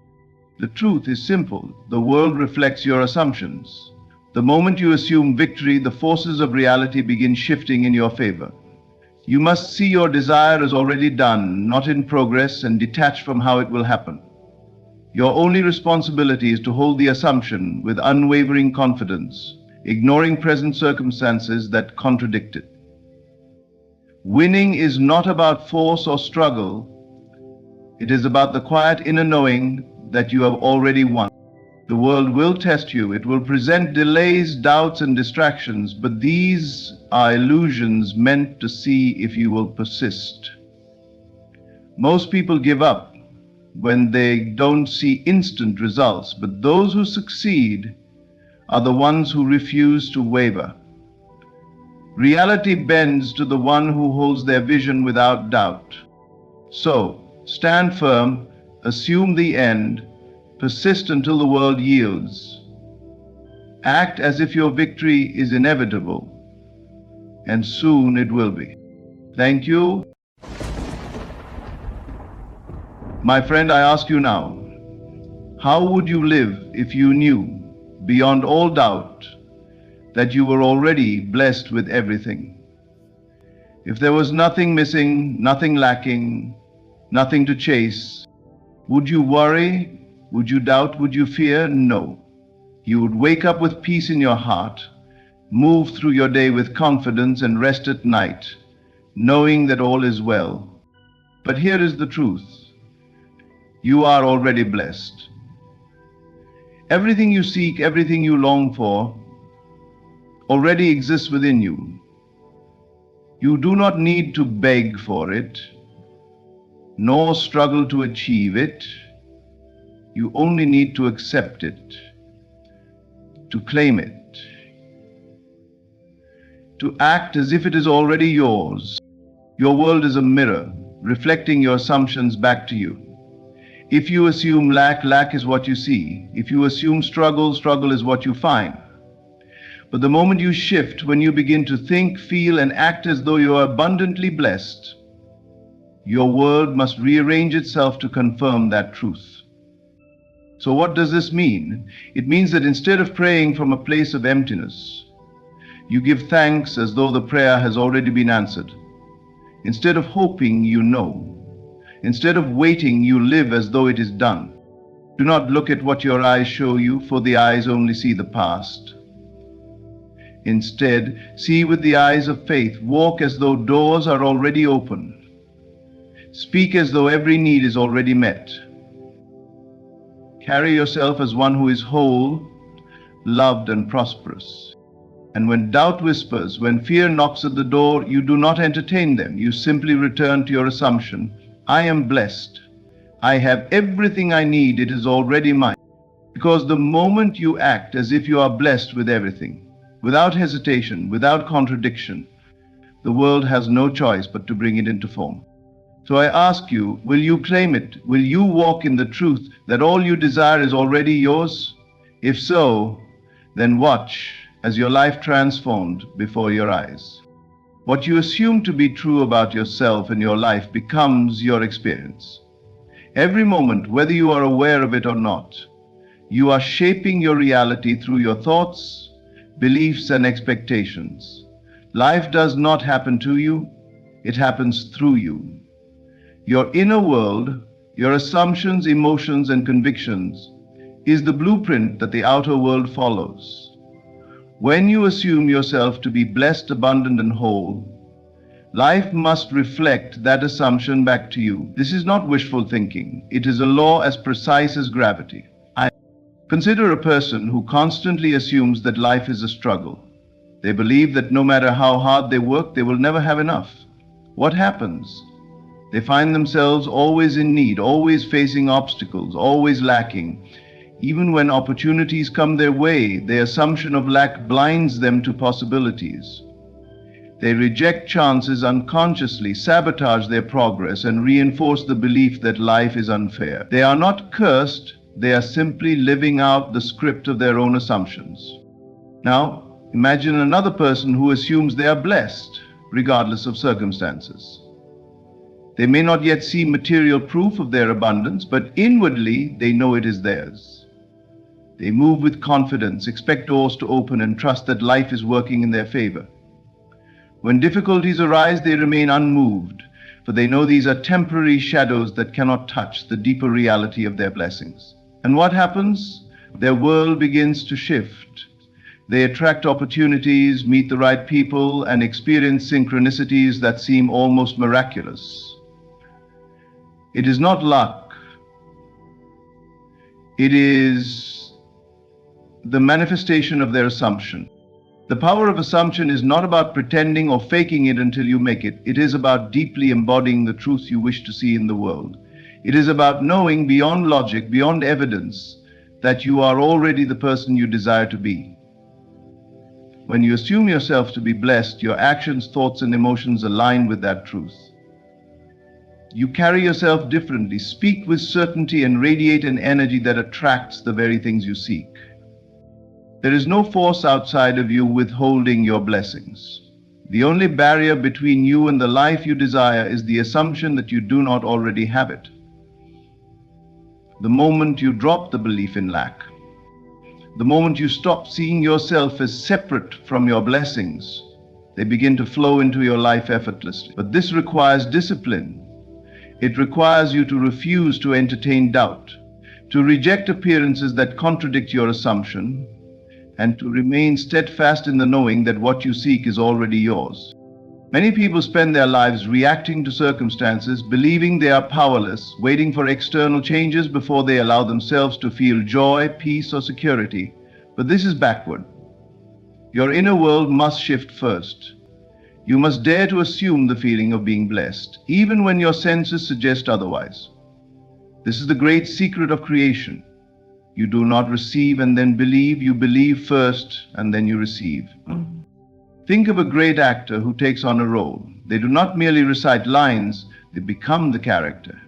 The truth is simple. The world reflects your assumptions. The moment you assume victory, the forces of reality begin shifting in your favor. You must see your desire as already done, not in progress, and detach from how it will happen. Your only responsibility is to hold the assumption with unwavering confidence, ignoring present circumstances that contradict it. Winning is not about force or struggle. It is about the quiet inner knowing that you have already won. The world will test you. It will present delays, doubts, and distractions, but these are illusions meant to see if you will persist. Most people give up when they don't see instant results, but those who succeed are the ones who refuse to waver. Reality bends to the one who holds their vision without doubt. So, stand firm, assume the end, persist until the world yields. Act as if your victory is inevitable, and soon it will be. Thank you. My friend, I ask you now, how would you live if you knew, beyond all doubt, that you were already blessed with everything? If there was nothing missing, nothing lacking, nothing to chase, would you worry? Would you doubt? Would you fear? No. You would wake up with peace in your heart, move through your day with confidence, and rest at night, knowing that all is well. But here is the truth. You are already blessed. Everything you seek, everything you long for, already exists within you. You do not need to beg for it, nor struggle to achieve it. You only need to accept it, to claim it, to act as if it is already yours. Your world is a mirror, reflecting your assumptions back to you. If you assume lack, lack is what you see. If you assume struggle, struggle is what you find. But the moment you shift, when you begin to think, feel, and act as though you are abundantly blessed, your world must rearrange itself to confirm that truth. So what does this mean? It means that instead of praying from a place of emptiness, you give thanks as though the prayer has already been answered. Instead of hoping, you know. Instead of waiting, you live as though it is done. Do not look at what your eyes show you, for the eyes only see the past. Instead, see with the eyes of faith. Walk as though doors are already open. Speak as though every need is already met. Carry yourself as one who is whole, loved, and prosperous. And when doubt whispers, when fear knocks at the door, you do not entertain them. You simply return to your assumption. I am blessed. I have everything I need. It is already mine. Because the moment you act as if you are blessed with everything, without hesitation, without contradiction, the world has no choice but to bring it into form. So I ask you, will you claim it? Will you walk in the truth that all you desire is already yours? If so, then watch as your life transformed before your eyes. What you assume to be true about yourself and your life becomes your experience. Every moment, whether you are aware of it or not, you are shaping your reality through your thoughts, beliefs, and expectations. Life does not happen to you, it happens through you. Your inner world, your assumptions, emotions, and convictions is the blueprint that the outer world follows. When you assume yourself to be blessed, abundant, and whole, life must reflect that assumption back to you. This is not wishful thinking. It is a law as precise as gravity. Consider a person who constantly assumes that life is a struggle. They believe that no matter how hard they work, they will never have enough. What happens? They find themselves always in need, always facing obstacles, always lacking. Even when opportunities come their way, the assumption of lack blinds them to possibilities. They reject chances unconsciously, sabotage their progress, and reinforce the belief that life is unfair. They are not cursed, they are simply living out the script of their own assumptions. Now, imagine another person who assumes they are blessed, regardless of circumstances. They may not yet see material proof of their abundance, but inwardly they know it is theirs. They move with confidence, expect doors to open, and trust that life is working in their favor. When difficulties arise, they remain unmoved, for they know these are temporary shadows that cannot touch the deeper reality of their blessings. And what happens? Their world begins to shift. They attract opportunities, meet the right people, and experience synchronicities that seem almost miraculous. It is not luck. It is the manifestation of their assumption. The power of assumption is not about pretending or faking it until you make it. It is about deeply embodying the truth you wish to see in the world. It is about knowing beyond logic, beyond evidence, that you are already the person you desire to be. When you assume yourself to be blessed, your actions, thoughts, and emotions align with that truth. You carry yourself differently, speak with certainty, and radiate an energy that attracts the very things you seek. There is no force outside of you withholding your blessings. The only barrier between you and the life you desire is the assumption that you do not already have it. The moment you drop the belief in lack, the moment you stop seeing yourself as separate from your blessings, they begin to flow into your life effortlessly. But this requires discipline. It requires you to refuse to entertain doubt, to reject appearances that contradict your assumption, and to remain steadfast in the knowing that what you seek is already yours. Many people spend their lives reacting to circumstances, believing they are powerless, waiting for external changes before they allow themselves to feel joy, peace, or security. But this is backward. Your inner world must shift first. You must dare to assume the feeling of being blessed, even when your senses suggest otherwise. This is the great secret of creation. You do not receive and then believe, you believe first and then you receive. Think of a great actor who takes on a role. They do not merely recite lines, they become the character.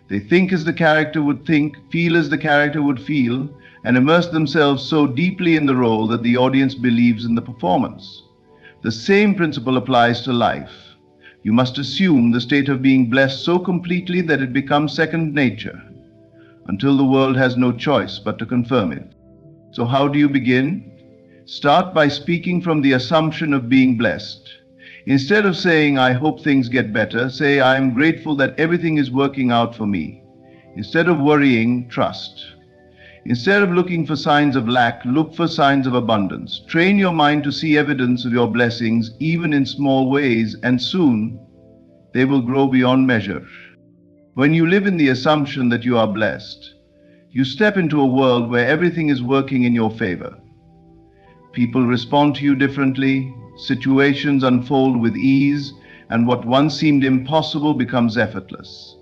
They think as the character would think, feel as the character would feel, and immerse themselves so deeply in the role that the audience believes in the performance. The same principle applies to life. You must assume the state of being blessed so completely that it becomes second nature, until the world has no choice but to confirm it. So how do you begin? Start by speaking from the assumption of being blessed. Instead of saying, I hope things get better, say, I am grateful that everything is working out for me. Instead of worrying, trust. Instead of looking for signs of lack, look for signs of abundance. Train your mind to see evidence of your blessings, even in small ways, and soon they will grow beyond measure. When you live in the assumption that you are blessed, you step into a world where everything is working in your favor. People respond to you differently, situations unfold with ease, and what once seemed impossible becomes effortless.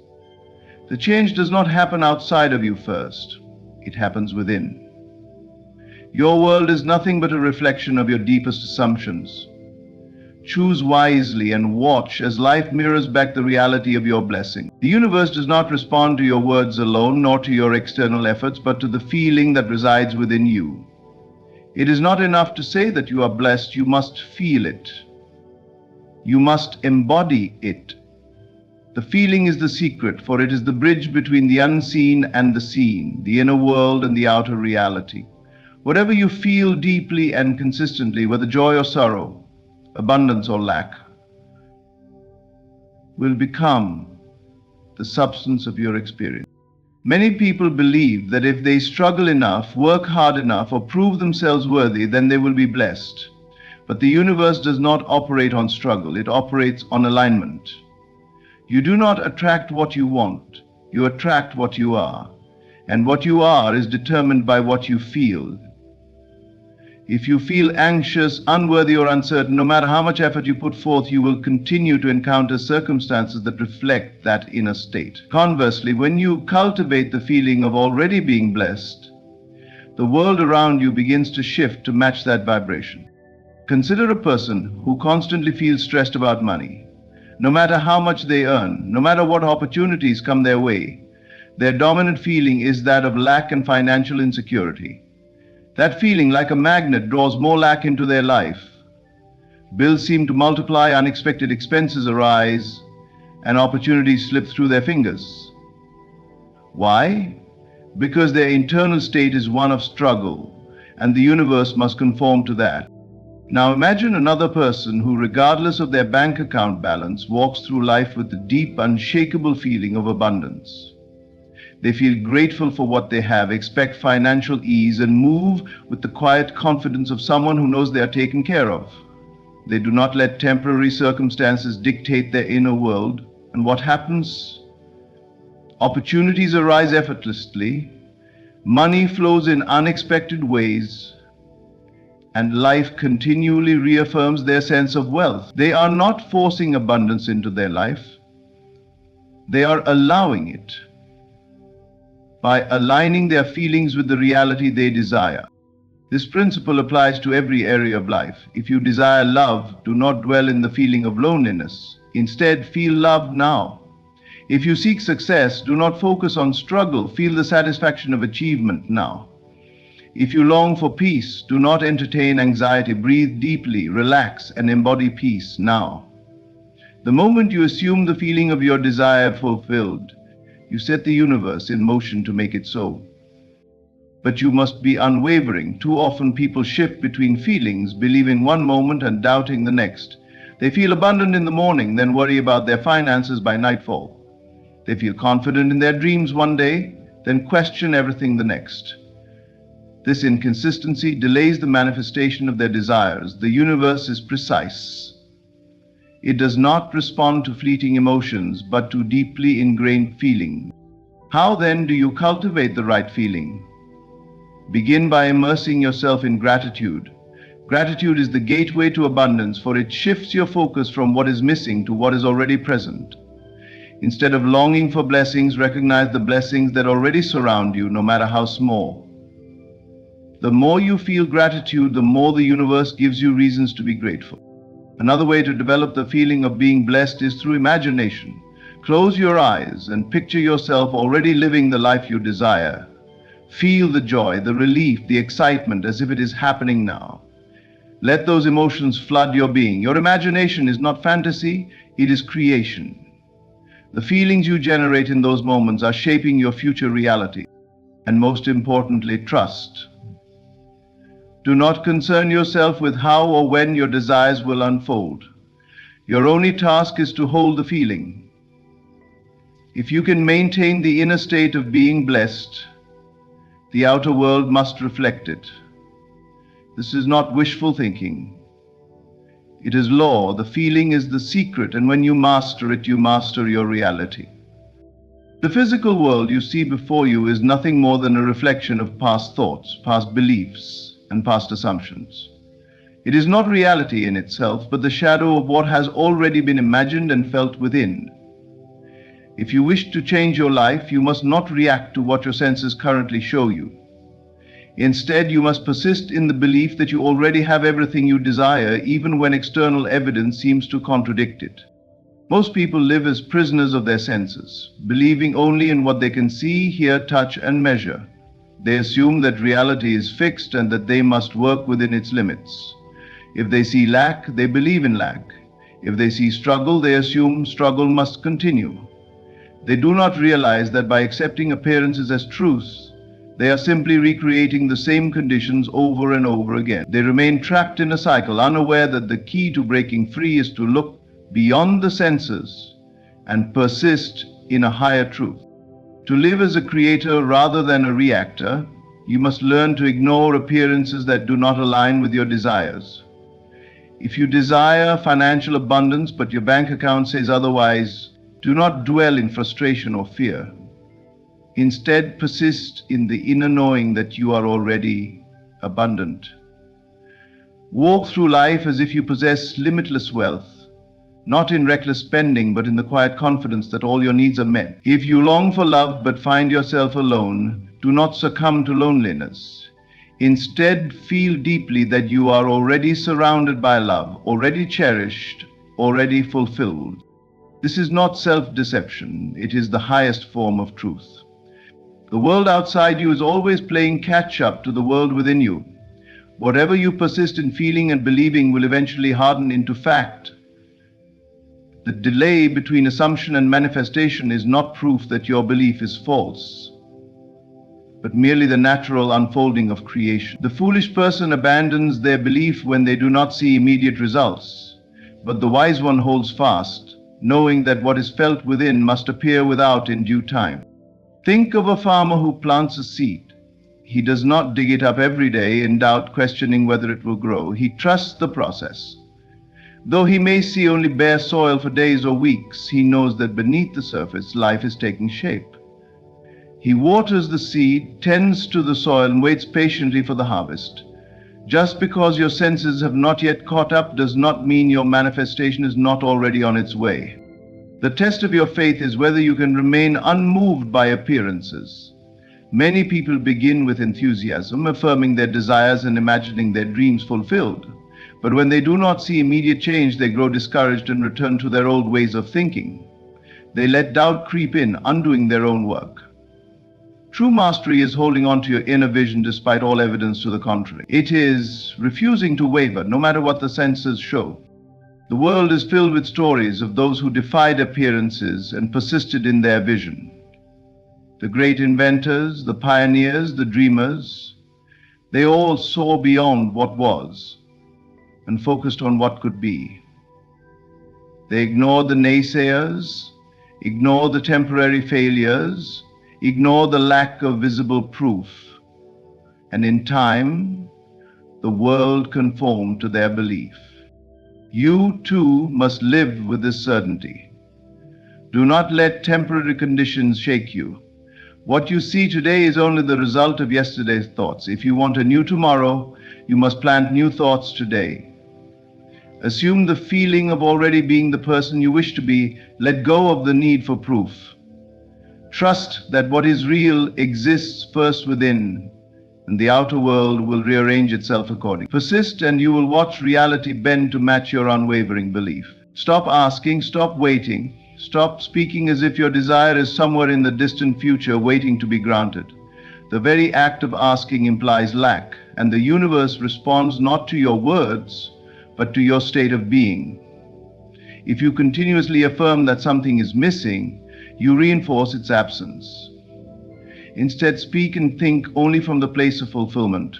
The change does not happen outside of you first, it happens within. Your world is nothing but a reflection of your deepest assumptions. Choose wisely and watch as life mirrors back the reality of your blessing. The universe does not respond to your words alone, nor to your external efforts, but to the feeling that resides within you. It is not enough to say that you are blessed, you must feel it. You must embody it. The feeling is the secret, for it is the bridge between the unseen and the seen, the inner world and the outer reality. Whatever you feel deeply and consistently, whether joy or sorrow, abundance or lack, will become the substance of your experience. Many people believe that if they struggle enough, work hard enough, or prove themselves worthy, then they will be blessed. But the universe does not operate on struggle, it operates on alignment. You do not attract what you want, you attract what you are. And what you are is determined by what you feel. If you feel anxious, unworthy, or uncertain, no matter how much effort you put forth, you will continue to encounter circumstances that reflect that inner state. Conversely, when you cultivate the feeling of already being blessed, the world around you begins to shift to match that vibration. Consider a person who constantly feels stressed about money. No matter how much they earn, no matter what opportunities come their way, their dominant feeling is that of lack and financial insecurity. That feeling, like a magnet, draws more lack into their life. Bills seem to multiply, unexpected expenses arise, and opportunities slip through their fingers. Why? Because their internal state is one of struggle, and the universe must conform to that. Now imagine another person who, regardless of their bank account balance, walks through life with the deep, unshakable feeling of abundance. They feel grateful for what they have, expect financial ease, and move with the quiet confidence of someone who knows they are taken care of. They do not let temporary circumstances dictate their inner world. And what happens? Opportunities arise effortlessly, money flows in unexpected ways, and life continually reaffirms their sense of wealth. They are not forcing abundance into their life, they are allowing it, by aligning their feelings with the reality they desire. This principle applies to every area of life. If you desire love, do not dwell in the feeling of loneliness. Instead, feel love now. If you seek success, do not focus on struggle. Feel the satisfaction of achievement now. If you long for peace, do not entertain anxiety. Breathe deeply, relax, and embody peace now. The moment you assume the feeling of your desire fulfilled, you set the universe in motion to make it so. But you must be unwavering. Too often people shift between feelings, believing one moment and doubting the next. They feel abundant in the morning, then worry about their finances by nightfall. They feel confident in their dreams one day, then question everything the next. This inconsistency delays the manifestation of their desires. The universe is precise. It does not respond to fleeting emotions, but to deeply ingrained feeling. How then do you cultivate the right feeling? Begin by immersing yourself in gratitude. Gratitude is the gateway to abundance, for it shifts your focus from what is missing to what is already present. Instead of longing for blessings, recognize the blessings that already surround you, no matter how small. The more you feel gratitude, the more the universe gives you reasons to be grateful. Another way to develop the feeling of being blessed is through imagination. Close your eyes and picture yourself already living the life you desire. Feel the joy, the relief, the excitement as if it is happening now. Let those emotions flood your being. Your imagination is not fantasy, it is creation. The feelings you generate in those moments are shaping your future reality. And most importantly, trust. Do not concern yourself with how or when your desires will unfold. Your only task is to hold the feeling. If you can maintain the inner state of being blessed, the outer world must reflect it. This is not wishful thinking. It is law. The feeling is the secret, and when you master it, you master your reality. The physical world you see before you is nothing more than a reflection of past thoughts, past beliefs, and past assumptions. It is not reality in itself, but the shadow of what has already been imagined and felt within. If you wish to change your life, you must not react to what your senses currently show you. Instead, you must persist in the belief that you already have everything you desire, even when external evidence seems to contradict it. Most people live as prisoners of their senses, believing only in what they can see, hear, touch, and measure. They assume that reality is fixed and that they must work within its limits. If they see lack, they believe in lack. If they see struggle, they assume struggle must continue. They do not realize that by accepting appearances as truths, they are simply recreating the same conditions over and over again. They remain trapped in a cycle, unaware that the key to breaking free is to look beyond the senses and persist in a higher truth. To live as a creator rather than a reactor, you must learn to ignore appearances that do not align with your desires. If you desire financial abundance but your bank account says otherwise, do not dwell in frustration or fear. Instead, persist in the inner knowing that you are already abundant. Walk through life as if you possess limitless wealth, not in reckless spending, but in the quiet confidence that all your needs are met. If you long for love but find yourself alone, do not succumb to loneliness. Instead, feel deeply that you are already surrounded by love, already cherished, already fulfilled. This is not self-deception, it is the highest form of truth. The world outside you is always playing catch-up to the world within you. Whatever you persist in feeling and believing will eventually harden into fact. The delay between assumption and manifestation is not proof that your belief is false, but merely the natural unfolding of creation. The foolish person abandons their belief when they do not see immediate results, but the wise one holds fast, knowing that what is felt within must appear without in due time. Think of a farmer who plants a seed. He does not dig it up every day in doubt, questioning whether it will grow. He trusts the process. Though he may see only bare soil for days or weeks, he knows that beneath the surface, life is taking shape. He waters the seed, tends to the soil, and waits patiently for the harvest. Just because your senses have not yet caught up does not mean your manifestation is not already on its way. The test of your faith is whether you can remain unmoved by appearances. Many people begin with enthusiasm, affirming their desires and imagining their dreams fulfilled. But when they do not see immediate change, they grow discouraged and return to their old ways of thinking. They let doubt creep in, undoing their own work. True mastery is holding on to your inner vision despite all evidence to the contrary. It is refusing to waver, no matter what the senses show. The world is filled with stories of those who defied appearances and persisted in their vision. The great inventors, the pioneers, the dreamers, they all saw beyond what was and focused on what could be. They ignored the naysayers, ignored the temporary failures, ignored the lack of visible proof. And in time, the world conformed to their belief. You too must live with this certainty. Do not let temporary conditions shake you. What you see today is only the result of yesterday's thoughts. If you want a new tomorrow, you must plant new thoughts today. Assume the feeling of already being the person you wish to be. Let go of the need for proof. Trust that what is real exists first within, and the outer world will rearrange itself accordingly. Persist and you will watch reality bend to match your unwavering belief. Stop asking, stop waiting, stop speaking as if your desire is somewhere in the distant future waiting to be granted. The very act of asking implies lack, and the universe responds not to your words, but to your state of being. If you continuously affirm that something is missing, you reinforce its absence. Instead, speak and think only from the place of fulfillment.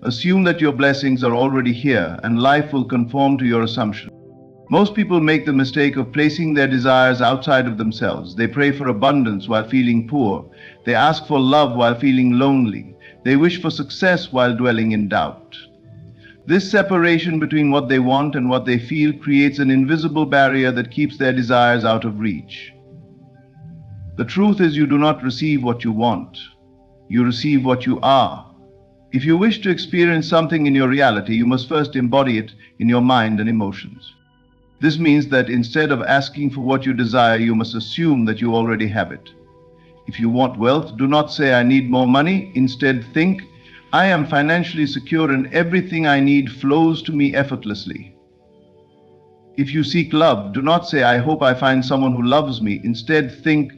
Assume that your blessings are already here and life will conform to your assumption. Most people make the mistake of placing their desires outside of themselves. They pray for abundance while feeling poor. They ask for love while feeling lonely. They wish for success while dwelling in doubt. This separation between what they want and what they feel creates an invisible barrier that keeps their desires out of reach. The truth is, you do not receive what you want. You receive what you are. If you wish to experience something in your reality, you must first embody it in your mind and emotions. This means that instead of asking for what you desire, you must assume that you already have it. If you want wealth, do not say, "I need more money." Instead, think, "I am financially secure and everything I need flows to me effortlessly." If you seek love, do not say, "I hope I find someone who loves me." Instead, think,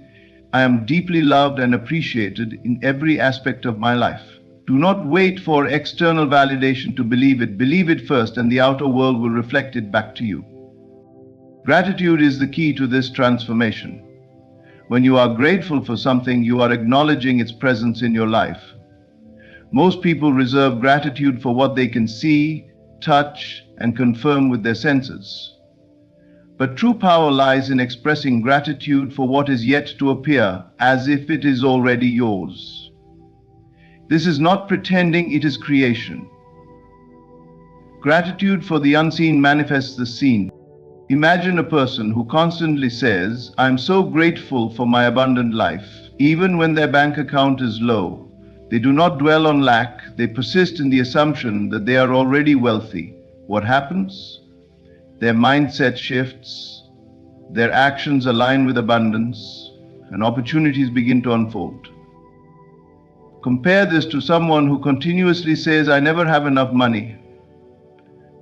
"I am deeply loved and appreciated in every aspect of my life." Do not wait for external validation to believe it. Believe it first, and the outer world will reflect it back to you. Gratitude is the key to this transformation. When you are grateful for something, you are acknowledging its presence in your life. Most people reserve gratitude for what they can see, touch, and confirm with their senses. But true power lies in expressing gratitude for what is yet to appear, as if it is already yours. This is not pretending, it is creation. Gratitude for the unseen manifests the seen. Imagine a person who constantly says, "I am so grateful for my abundant life," even when their bank account is low. They do not dwell on lack, they persist in the assumption that they are already wealthy. What happens? Their mindset shifts, their actions align with abundance, and opportunities begin to unfold. Compare this to someone who continuously says, "I never have enough money."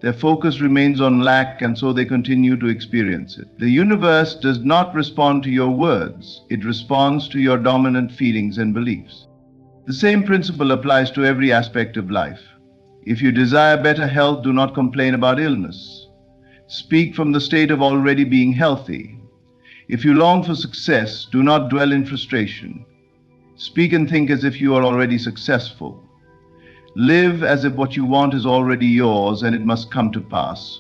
Their focus remains on lack, and so they continue to experience it. The universe does not respond to your words, it responds to your dominant feelings and beliefs. The same principle applies to every aspect of life. If you desire better health, do not complain about illness. Speak from the state of already being healthy. If you long for success, do not dwell in frustration. Speak and think as if you are already successful. Live as if what you want is already yours and it must come to pass.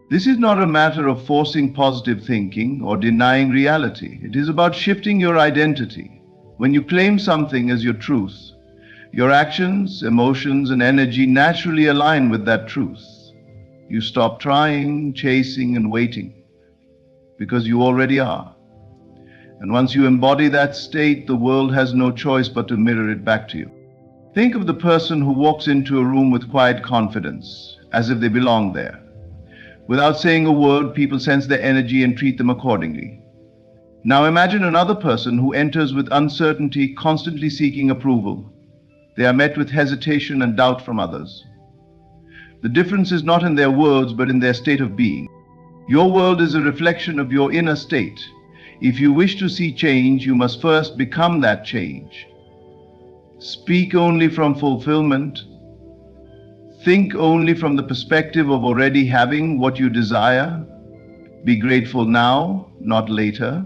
This is not a matter of forcing positive thinking or denying reality. It is about shifting your identity. When you claim something as your truth, your actions, emotions, and energy naturally align with that truth. You stop trying, chasing, and waiting, because you already are. And once you embody that state, the world has no choice but to mirror it back to you. Think of the person who walks into a room with quiet confidence, as if they belong there. Without saying a word, people sense their energy and treat them accordingly. Now imagine another person who enters with uncertainty, constantly seeking approval. They are met with hesitation and doubt from others. The difference is not in their words, but in their state of being. Your world is a reflection of your inner state. If you wish to see change, you must first become that change. Speak only from fulfillment. Think only from the perspective of already having what you desire. Be grateful now, not later.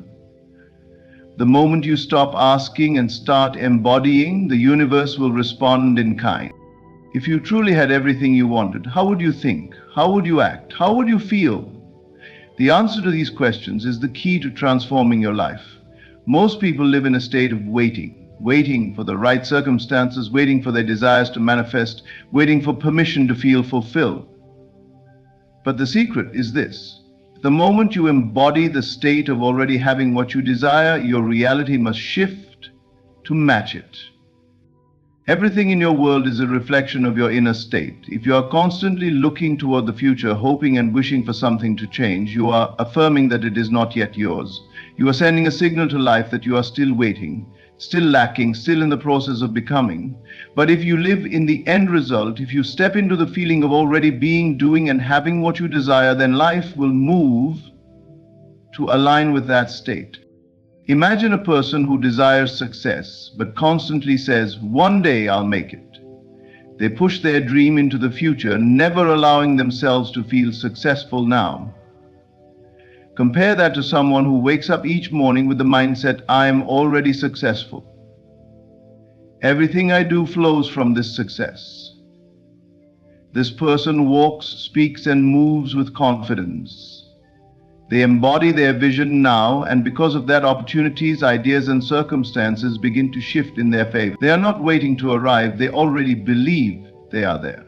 The moment you stop asking and start embodying, the universe will respond in kind. If you truly had everything you wanted, how would you think? How would you act? How would you feel? The answer to these questions is the key to transforming your life. Most people live in a state of waiting for the right circumstances, waiting for their desires to manifest, waiting for permission to feel fulfilled. But the secret is this. The moment you embody the state of already having what you desire, your reality must shift to match it. Everything in your world is a reflection of your inner state. If you are constantly looking toward the future, hoping and wishing for something to change, you are affirming that it is not yet yours. You are sending a signal to life that you are still waiting, still lacking, still in the process of becoming. But if you live in the end result, if you step into the feeling of already being, doing, and having what you desire, then life will move to align with that state. Imagine a person who desires success, but constantly says, "One day I'll make it." They push their dream into the future, never allowing themselves to feel successful now. Compare that to someone who wakes up each morning with the mindset, "I am already successful. Everything I do flows from this success." This person walks, speaks, and moves with confidence. They embody their vision now, and because of that, opportunities, ideas, and circumstances begin to shift in their favor. They are not waiting to arrive, they already believe they are there.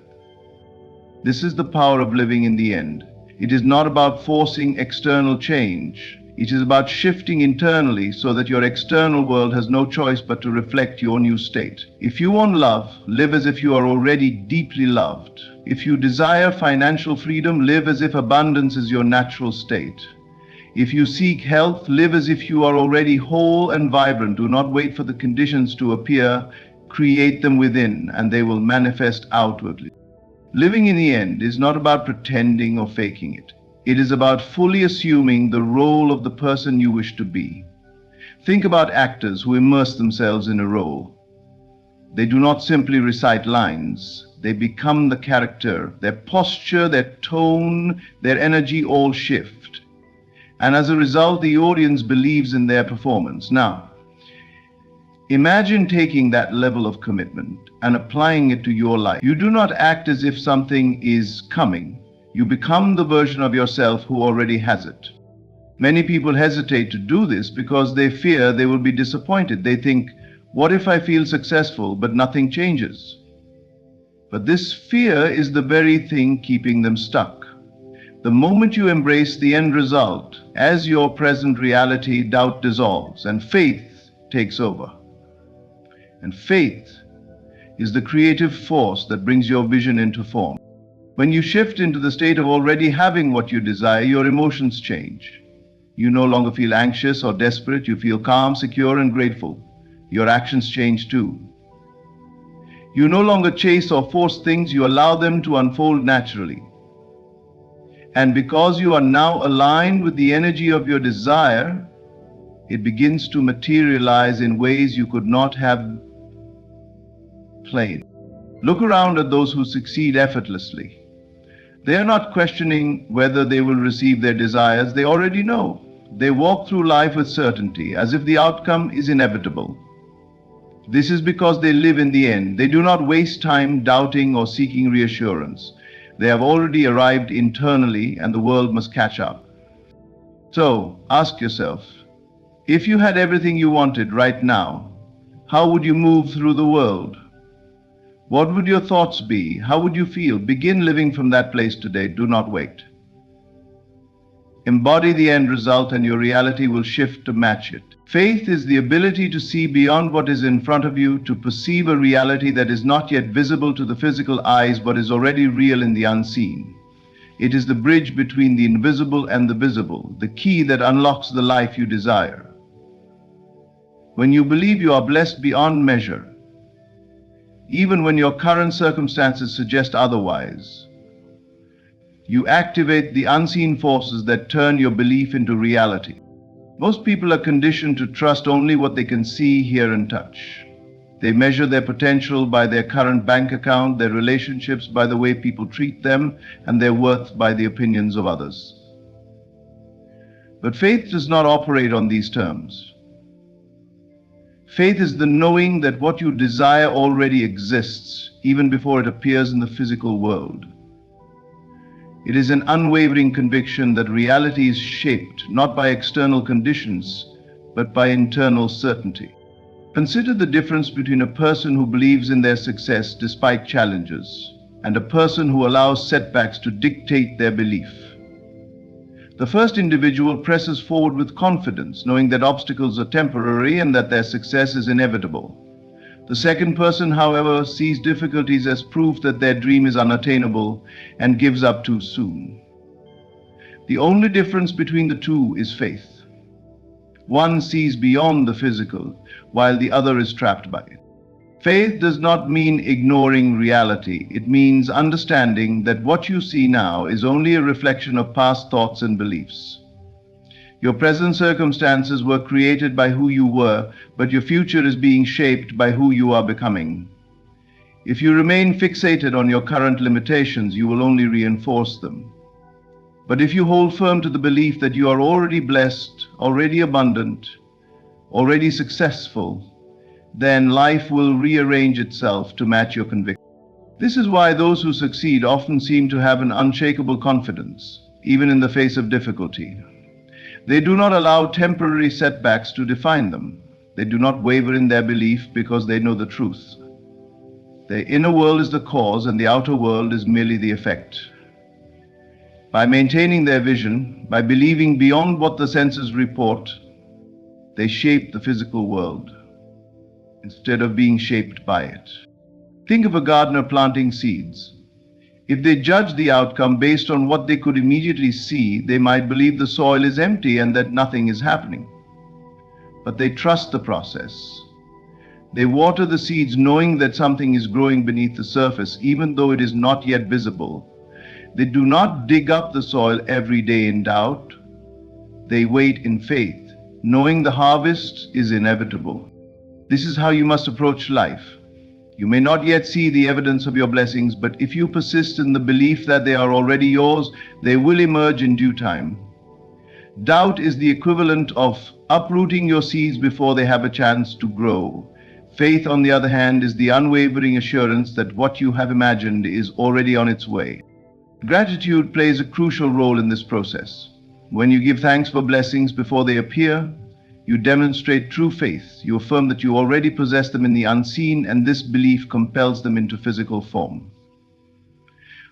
This is the power of living in the end. It is not about forcing external change. It is about shifting internally so that your external world has no choice but to reflect your new state. If you want love, live as if you are already deeply loved. If you desire financial freedom, live as if abundance is your natural state. If you seek health, live as if you are already whole and vibrant. Do not wait for the conditions to appear. Create them within, and they will manifest outwardly. Living in the end is not about pretending or faking it. It is about fully assuming the role of the person you wish to be. Think about actors who immerse themselves in a role. They do not simply recite lines. They become the character. Their posture, their tone, their energy all shift. And as a result, the audience believes in their performance. Now, imagine taking that level of commitment and applying it to your life. You do not act as if something is coming. You become the version of yourself who already has it. Many people hesitate to do this because they fear they will be disappointed. They think, what if I feel successful but nothing changes? But this fear is the very thing keeping them stuck. The moment you embrace the end result as your present reality, doubt dissolves and faith takes over. And faith is the creative force that brings your vision into form. When you shift into the state of already having what you desire, your emotions change. You no longer feel anxious or desperate. You feel calm, secure, and grateful. Your actions change too. You no longer chase or force things. You allow them to unfold naturally. And because you are now aligned with the energy of your desire, it begins to materialize in ways you could not have planned. Look around at those who succeed effortlessly. They are not questioning whether they will receive their desires. They already know. They walk through life with certainty, as if the outcome is inevitable. This is because they live in the end. They do not waste time doubting or seeking reassurance. They have already arrived internally, and the world must catch up. So, ask yourself, if you had everything you wanted right now, how would you move through the world? What would your thoughts be? How would you feel? Begin living from that place today. Do not wait. Embody the end result and your reality will shift to match it. Faith is the ability to see beyond what is in front of you, to perceive a reality that is not yet visible to the physical eyes but is already real in the unseen. It is the bridge between the invisible and the visible, the key that unlocks the life you desire. When you believe you are blessed beyond measure, even when your current circumstances suggest otherwise, you activate the unseen forces that turn your belief into reality. Most people are conditioned to trust only what they can see, hear, and touch. They measure their potential by their current bank account, their relationships by the way people treat them, and their worth by the opinions of others. But faith does not operate on these terms. Faith is the knowing that what you desire already exists, even before it appears in the physical world. It is an unwavering conviction that reality is shaped not by external conditions, but by internal certainty. Consider the difference between a person who believes in their success despite challenges and a person who allows setbacks to dictate their belief. The first individual presses forward with confidence, knowing that obstacles are temporary and that their success is inevitable. The second person, however, sees difficulties as proof that their dream is unattainable and gives up too soon. The only difference between the two is faith. One sees beyond the physical, while the other is trapped by it. Faith does not mean ignoring reality. It means understanding that what you see now is only a reflection of past thoughts and beliefs. Your present circumstances were created by who you were, but your future is being shaped by who you are becoming. If you remain fixated on your current limitations, you will only reinforce them. But if you hold firm to the belief that you are already blessed, already abundant, already successful, then life will rearrange itself to match your conviction. This is why those who succeed often seem to have an unshakable confidence, even in the face of difficulty. They do not allow temporary setbacks to define them. They do not waver in their belief because they know the truth. Their inner world is the cause and the outer world is merely the effect. By maintaining their vision, by believing beyond what the senses report, they shape the physical world instead of being shaped by it. Think of a gardener planting seeds. If they judge the outcome based on what they could immediately see, they might believe the soil is empty and that nothing is happening. But they trust the process. They water the seeds knowing that something is growing beneath the surface, even though it is not yet visible. They do not dig up the soil every day in doubt. They wait in faith, knowing the harvest is inevitable. This is how you must approach life. You may not yet see the evidence of your blessings, but if you persist in the belief that they are already yours, they will emerge in due time. Doubt is the equivalent of uprooting your seeds before they have a chance to grow. Faith, on the other hand, is the unwavering assurance that what you have imagined is already on its way. Gratitude plays a crucial role in this process. When you give thanks for blessings before they appear, you demonstrate true faith. You affirm that you already possess them in the unseen, and this belief compels them into physical form.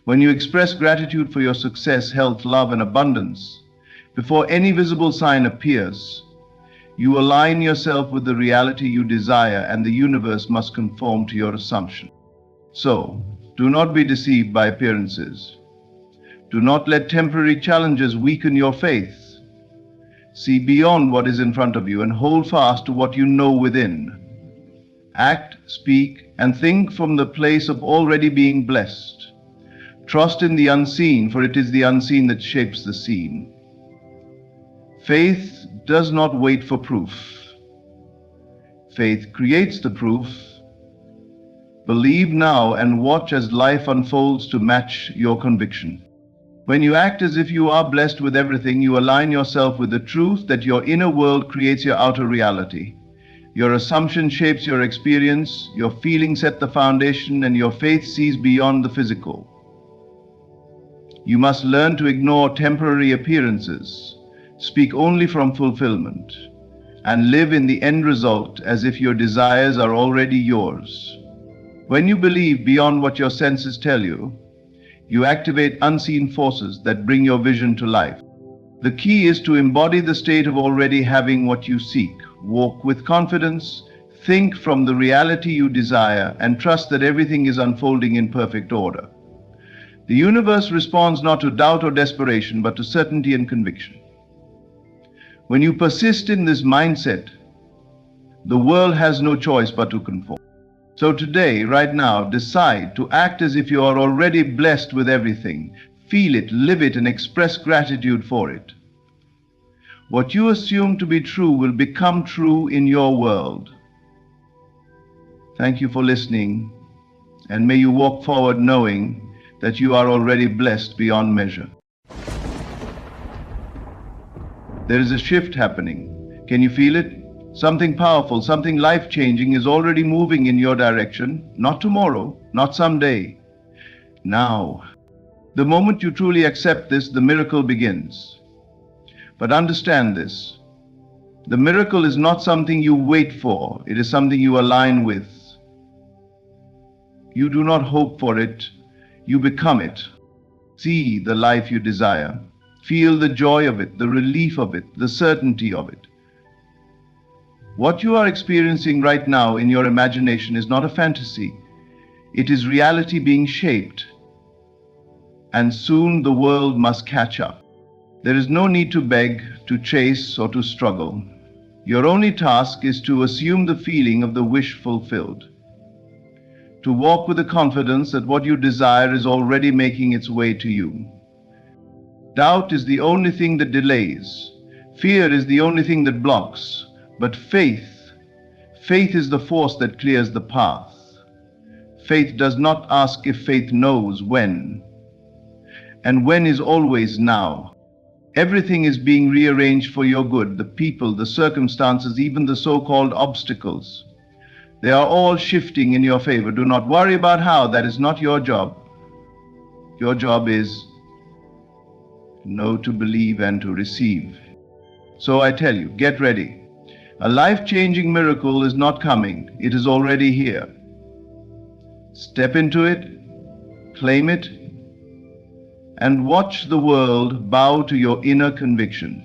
When you express gratitude for your success, health, love, and abundance, before any visible sign appears, you align yourself with the reality you desire, and the universe must conform to your assumption. So, do not be deceived by appearances. Do not let temporary challenges weaken your faith. See beyond what is in front of you and hold fast to what you know within. Act, speak, and think from the place of already being blessed. Trust in the unseen, for it is the unseen that shapes the seen. Faith does not wait for proof. Faith creates the proof. Believe now and watch as life unfolds to match your conviction. When you act as if you are blessed with everything, you align yourself with the truth that your inner world creates your outer reality. Your assumption shapes your experience, your feelings set the foundation, and your faith sees beyond the physical. You must learn to ignore temporary appearances, speak only from fulfillment, and live in the end result as if your desires are already yours. When you believe beyond what your senses tell you, you activate unseen forces that bring your vision to life. The key is to embody the state of already having what you seek. Walk with confidence, think from the reality you desire, and trust that everything is unfolding in perfect order. The universe responds not to doubt or desperation, but to certainty and conviction. When you persist in this mindset, The world has no choice but to conform. So today, right now, decide to act as if you are already blessed with everything. Feel it, live it, and express gratitude for it. What you assume to be true will become true in your world. Thank you for listening, and may you walk forward knowing that you are already blessed beyond measure. There is a shift happening. Can you feel it? Something powerful, something life-changing is already moving in your direction. Not tomorrow, not someday. Now. The moment you truly accept this, the miracle begins. But understand this. The miracle is not something you wait for. It is something you align with. You do not hope for it. You become it. See the life you desire. Feel the joy of it, the relief of it, the certainty of it. What you are experiencing right now in your imagination is not a fantasy. It is reality being shaped. And soon the world must catch up. There is no need to beg, to chase, or to struggle. Your only task is to assume the feeling of the wish fulfilled. To walk with the confidence that what you desire is already making its way to you. Doubt is the only thing that delays. Fear is the only thing that blocks. But faith is the force that clears the path. Faith does not ask if faith knows when. And when is always now. Everything is being rearranged for your good, the people, the circumstances, even the so-called obstacles. They are all shifting in your favor. Do not worry about how. That is not your job. Your job is to know, to believe, and to receive. So I tell you, get ready. A life-changing miracle is not coming. It is already here. Step into it, claim it, and watch the world bow to your inner conviction.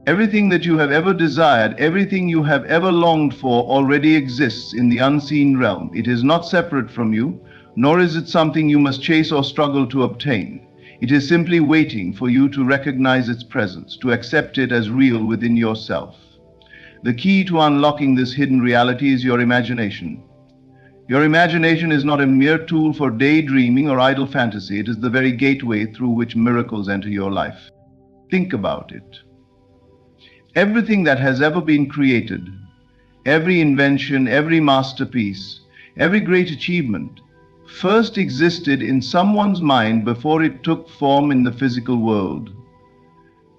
Everything that you have ever desired, everything you have ever longed for already exists in the unseen realm. It is not separate from you, nor is it something you must chase or struggle to obtain. It is simply waiting for you to recognize its presence, to accept it as real within yourself. The key to unlocking this hidden reality is your imagination. Your imagination is not a mere tool for daydreaming or idle fantasy. It is the very gateway through which miracles enter your life. Think about it. Everything that has ever been created, every invention, every masterpiece, every great achievement, first existed in someone's mind before it took form in the physical world.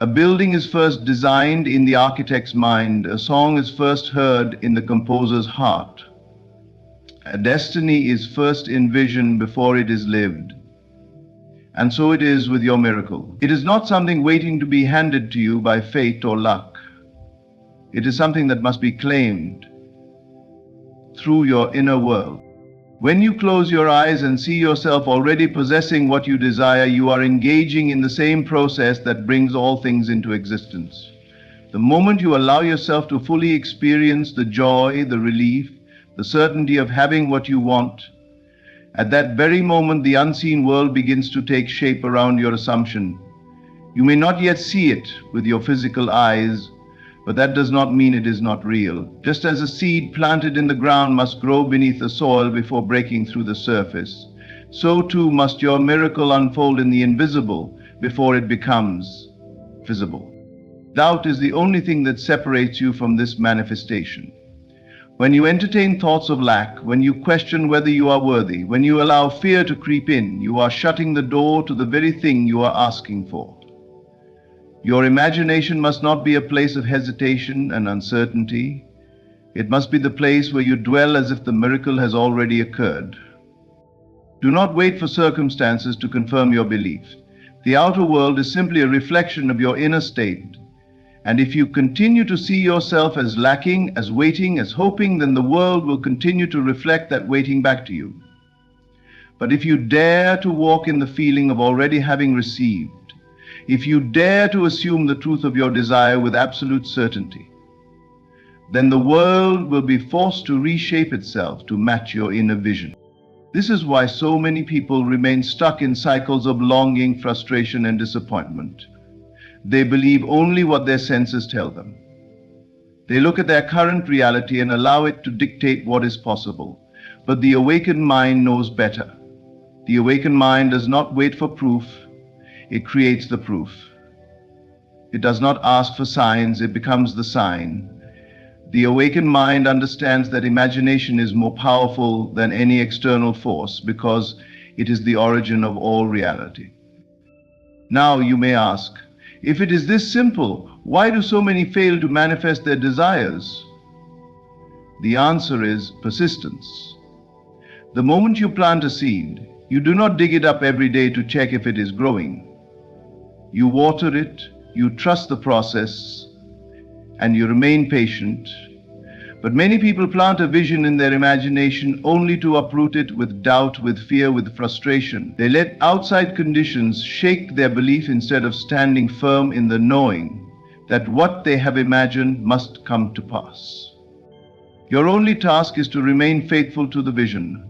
A building is first designed in the architect's mind. A song is first heard in the composer's heart. A destiny is first envisioned before it is lived. And so it is with your miracle. It is not something waiting to be handed to you by fate or luck. It is something that must be claimed through your inner world. When you close your eyes and see yourself already possessing what you desire, you are engaging in the same process that brings all things into existence. The moment you allow yourself to fully experience the joy, the relief, the certainty of having what you want, at that very moment the unseen world begins to take shape around your assumption. You may not yet see it with your physical eyes, but that does not mean it is not real. Just as a seed planted in the ground must grow beneath the soil before breaking through the surface, so too must your miracle unfold in the invisible before it becomes visible. Doubt is the only thing that separates you from this manifestation. When you entertain thoughts of lack, when you question whether you are worthy, when you allow fear to creep in, you are shutting the door to the very thing you are asking for. Your imagination must not be a place of hesitation and uncertainty. It must be the place where you dwell as if the miracle has already occurred. Do not wait for circumstances to confirm your belief. The outer world is simply a reflection of your inner state. And if you continue to see yourself as lacking, as waiting, as hoping, then the world will continue to reflect that waiting back to you. But if you dare to walk in the feeling of already having received, if you dare to assume the truth of your desire with absolute certainty, then the world will be forced to reshape itself to match your inner vision. This is why so many people remain stuck in cycles of longing, frustration, and disappointment. They believe only what their senses tell them. They look at their current reality and allow it to dictate what is possible. But the awakened mind knows better. The awakened mind does not wait for proof, it creates the proof. It does not ask for signs, it becomes the sign. The awakened mind understands that imagination is more powerful than any external force because it is the origin of all reality. Now you may ask, if it is this simple, why do so many fail to manifest their desires? The answer is persistence. The moment you plant a seed, you do not dig it up every day to check if it is growing. You water it, you trust the process, and you remain patient. But many people plant a vision in their imagination only to uproot it with doubt, with fear, with frustration. They let outside conditions shake their belief instead of standing firm in the knowing that what they have imagined must come to pass. Your only task is to remain faithful to the vision.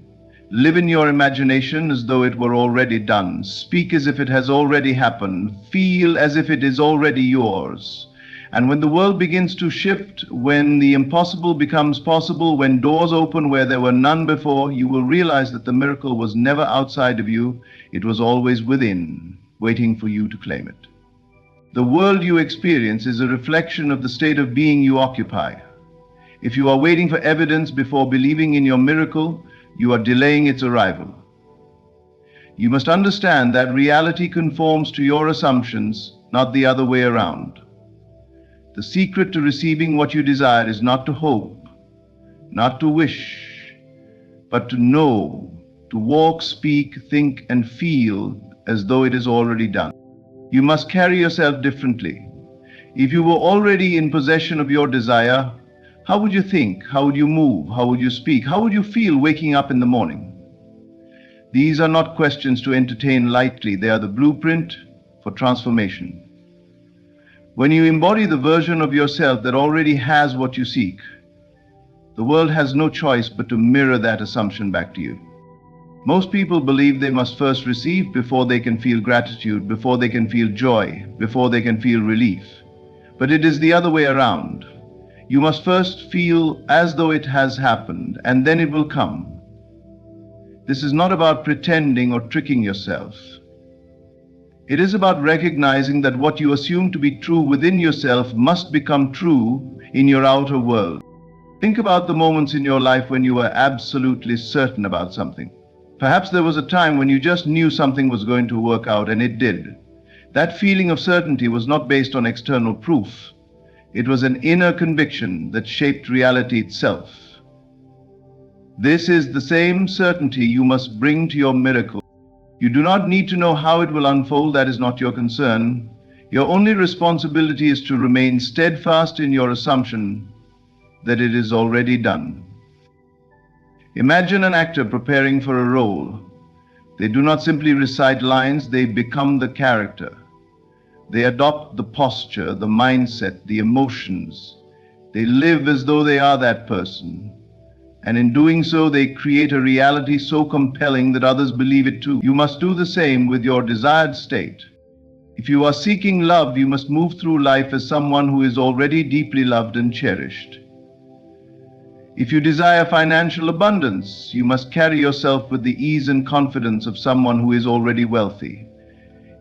Live in your imagination as though it were already done. Speak as if it has already happened. Feel as if it is already yours. And when the world begins to shift, when the impossible becomes possible, when doors open where there were none before, you will realize that the miracle was never outside of you. It was always within, waiting for you to claim it. The world you experience is a reflection of the state of being you occupy. If you are waiting for evidence before believing in your miracle, you are delaying its arrival. You must understand that reality conforms to your assumptions, not the other way around. The secret to receiving what you desire is not to hope, not to wish, but to know, to walk, speak, think, and feel as though it is already done. You must carry yourself differently. If you were already in possession of your desire, how would you think? How would you move? How would you speak? How would you feel waking up in the morning? These are not questions to entertain lightly. They are the blueprint for transformation. When you embody the version of yourself that already has what you seek, the world has no choice but to mirror that assumption back to you. Most people believe they must first receive before they can feel gratitude, before they can feel joy, before they can feel relief. But it is the other way around. You must first feel as though it has happened, and then it will come. This is not about pretending or tricking yourself. It is about recognizing that what you assume to be true within yourself must become true in your outer world. Think about the moments in your life when you were absolutely certain about something. Perhaps there was a time when you just knew something was going to work out, and it did. That feeling of certainty was not based on external proof. It was an inner conviction that shaped reality itself. This is the same certainty you must bring to your miracle. You do not need to know how it will unfold. That is not your concern. Your only responsibility is to remain steadfast in your assumption that it is already done. Imagine an actor preparing for a role. They do not simply recite lines, they become the character. They adopt the posture, the mindset, the emotions. They live as though they are that person. And in doing so, they create a reality so compelling that others believe it too. You must do the same with your desired state. If you are seeking love, you must move through life as someone who is already deeply loved and cherished. If you desire financial abundance, you must carry yourself with the ease and confidence of someone who is already wealthy.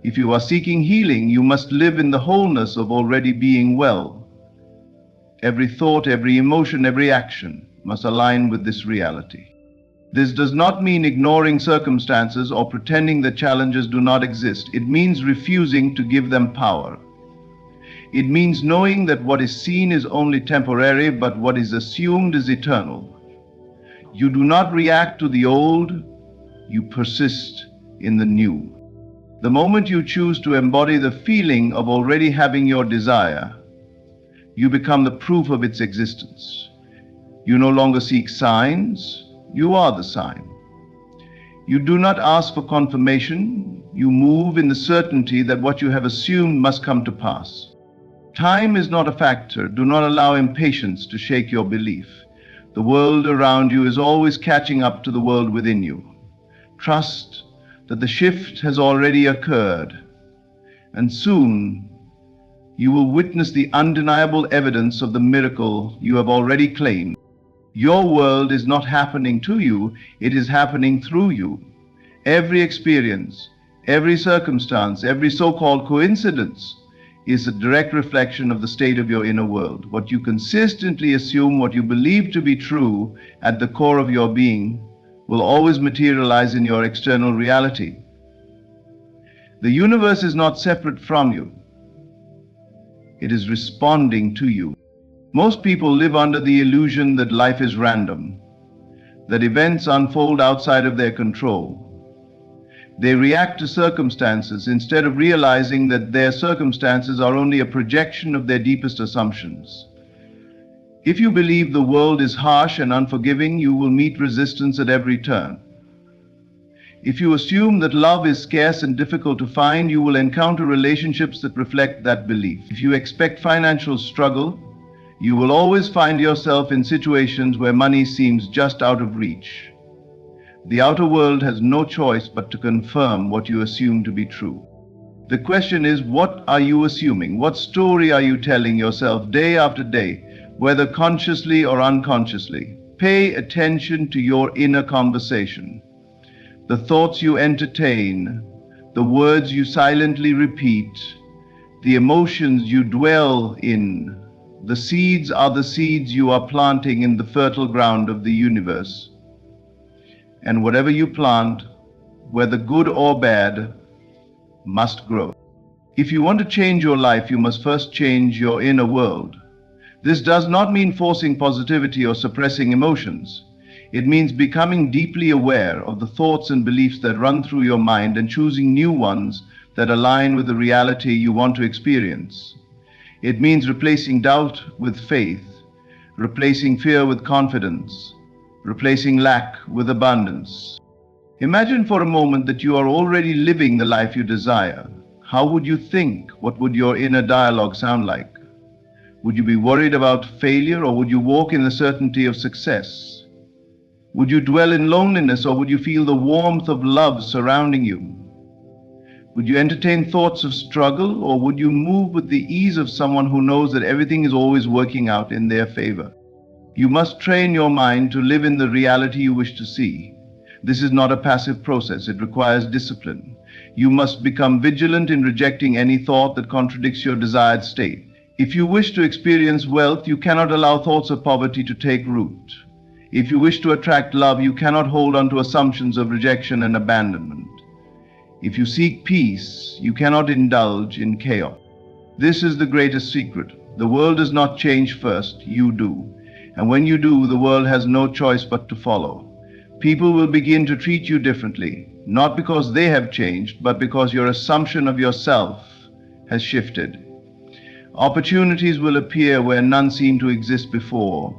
If you are seeking healing, you must live in the wholeness of already being well. Every thought, every emotion, every action must align with this reality. This does not mean ignoring circumstances or pretending that challenges do not exist. It means refusing to give them power. It means knowing that what is seen is only temporary, but what is assumed is eternal. You do not react to the old, you persist in the new. The moment you choose to embody the feeling of already having your desire, you become the proof of its existence. You no longer seek signs, you are the sign. You do not ask for confirmation, you move in the certainty that what you have assumed must come to pass. Time is not a factor. Do not allow impatience to shake your belief. The world around you is always catching up to the world within you. Trust that the shift has already occurred, and soon You will witness the undeniable evidence of the miracle you have already claimed. Your world is not happening to you, it is happening through you. Every experience, every circumstance, every so-called coincidence is a direct reflection of the state of your inner world. What you consistently assume, what you believe to be true at the core of your being, will always materialize in your external reality. The universe is not separate from you. It is responding to you. Most people live under the illusion that life is random, that events unfold outside of their control. They react to circumstances instead of realizing that their circumstances are only a projection of their deepest assumptions. If you believe the world is harsh and unforgiving, you will meet resistance at every turn. If you assume that love is scarce and difficult to find, you will encounter relationships that reflect that belief. If you expect financial struggle, you will always find yourself in situations where money seems just out of reach. The outer world has no choice but to confirm what you assume to be true. The question is, what are you assuming? What story are you telling yourself day after day, whether consciously or unconsciously? Pay attention to your inner conversation. The thoughts you entertain, the words you silently repeat, the emotions you dwell in. The seeds are the seeds you are planting in the fertile ground of the universe. And whatever you plant, whether good or bad, must grow. If you want to change your life, you must first change your inner world. This does not mean forcing positivity or suppressing emotions. It means becoming deeply aware of the thoughts and beliefs that run through your mind and choosing new ones that align with the reality you want to experience. It means replacing doubt with faith, replacing fear with confidence, replacing lack with abundance. Imagine for a moment that you are already living the life you desire. How would you think? What would your inner dialogue sound like? Would you be worried about failure, or would you walk in the certainty of success? Would you dwell in loneliness, or would you feel the warmth of love surrounding you? Would you entertain thoughts of struggle, or would you move with the ease of someone who knows that everything is always working out in their favor? You must train your mind to live in the reality you wish to see. This is not a passive process. It requires discipline. You must become vigilant in rejecting any thought that contradicts your desired state. If you wish to experience wealth, you cannot allow thoughts of poverty to take root. If you wish to attract love, you cannot hold on to assumptions of rejection and abandonment. If you seek peace, you cannot indulge in chaos. This is the greatest secret. The world does not change first, you do. And when you do, the world has no choice but to follow. People will begin to treat you differently, not because they have changed, but because your assumption of yourself has shifted. Opportunities will appear where none seemed to exist before.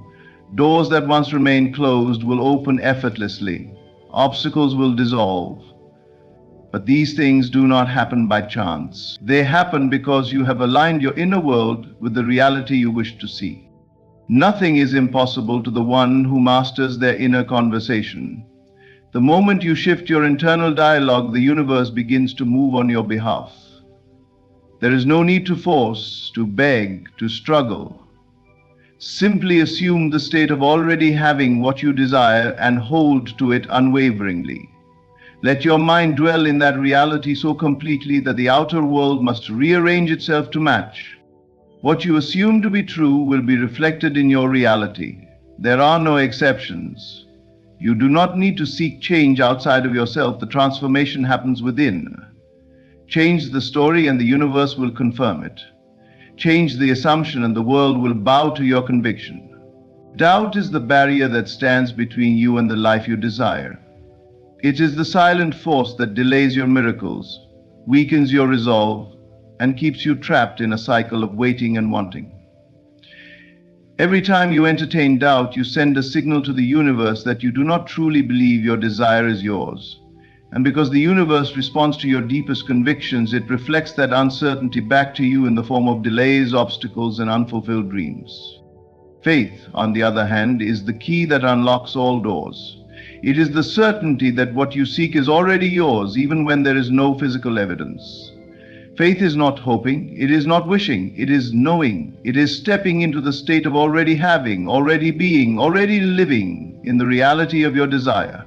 Doors that once remained closed will open effortlessly. Obstacles will dissolve. But these things do not happen by chance. They happen because you have aligned your inner world with the reality you wish to see. Nothing is impossible to the one who masters their inner conversation. The moment you shift your internal dialogue, the universe begins to move on your behalf. There is no need to force, to beg, to struggle. Simply assume the state of already having what you desire and hold to it unwaveringly. Let your mind dwell in that reality so completely that the outer world must rearrange itself to match. What you assume to be true will be reflected in your reality. There are no exceptions. You do not need to seek change outside of yourself. The transformation happens within. Change the story and the universe will confirm it. Change the assumption and the world will bow to your conviction. Doubt is the barrier that stands between you and the life you desire. It is the silent force that delays your miracles, weakens your resolve, and keeps you trapped in a cycle of waiting and wanting. Every time you entertain doubt, you send a signal to the universe that you do not truly believe your desire is yours. And because the universe responds to your deepest convictions, it reflects that uncertainty back to you in the form of delays, obstacles, and unfulfilled dreams. Faith, on the other hand, is the key that unlocks all doors. It is the certainty that what you seek is already yours, even when there is no physical evidence. Faith is not hoping, it is not wishing, it is knowing. It is stepping into the state of already having, already being, already living in the reality of your desire.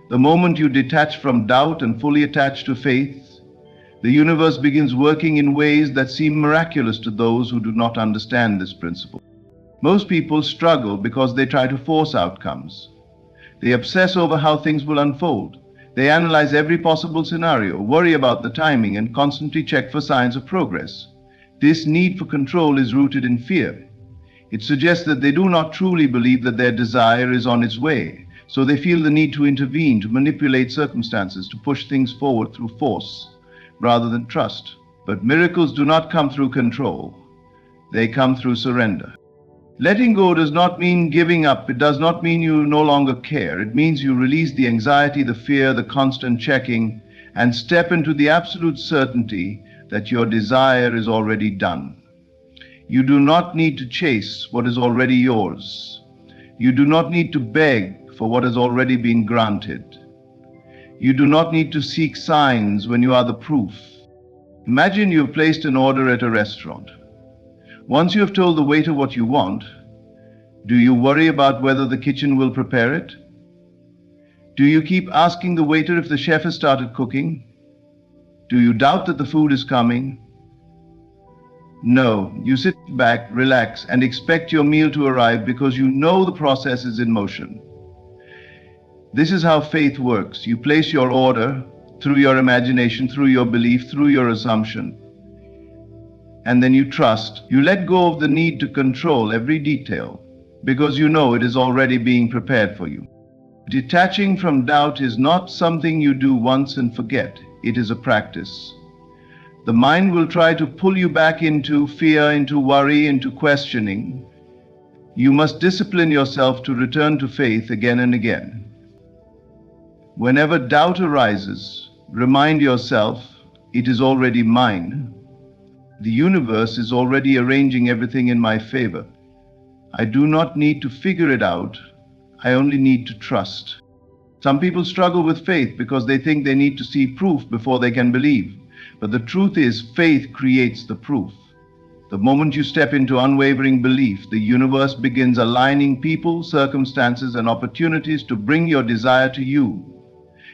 The moment you detach from doubt and fully attach to faith, the universe begins working in ways that seem miraculous to those who do not understand this principle. Most people struggle because they try to force outcomes. They obsess over how things will unfold. They analyze every possible scenario, worry about the timing, and constantly check for signs of progress. This need for control is rooted in fear. It suggests that they do not truly believe that their desire is on its way, so they feel the need to intervene, to manipulate circumstances, to push things forward through force rather than trust. But miracles do not come through control. They come through surrender. Letting go does not mean giving up. It does not mean you no longer care. It means you release the anxiety, the fear, the constant checking, and step into the absolute certainty that your desire is already done. You do not need to chase what is already yours. You do not need to beg for what has already been granted. You do not need to seek signs when you are the proof. Imagine you have placed an order at a restaurant. Once you have told the waiter what you want, do you worry about whether the kitchen will prepare it? Do you keep asking the waiter if the chef has started cooking? Do you doubt that the food is coming? No, you sit back, relax, and expect your meal to arrive because you know the process is in motion. This is how faith works. You place your order through your imagination, through your belief, through your assumption. And then you trust. You let go of the need to control every detail because you know it is already being prepared for you. Detaching from doubt is not something you do once and forget. It is a practice. The mind will try to pull you back into fear, into worry, into questioning. You must discipline yourself to return to faith again and again. Whenever doubt arises, remind yourself, it is already mine. The universe is already arranging everything in my favor. I do not need to figure it out. I only need to trust. Some people struggle with faith because they think they need to see proof before they can believe. But the truth is, faith creates the proof. The moment you step into unwavering belief, the universe begins aligning people, circumstances, and opportunities to bring your desire to you.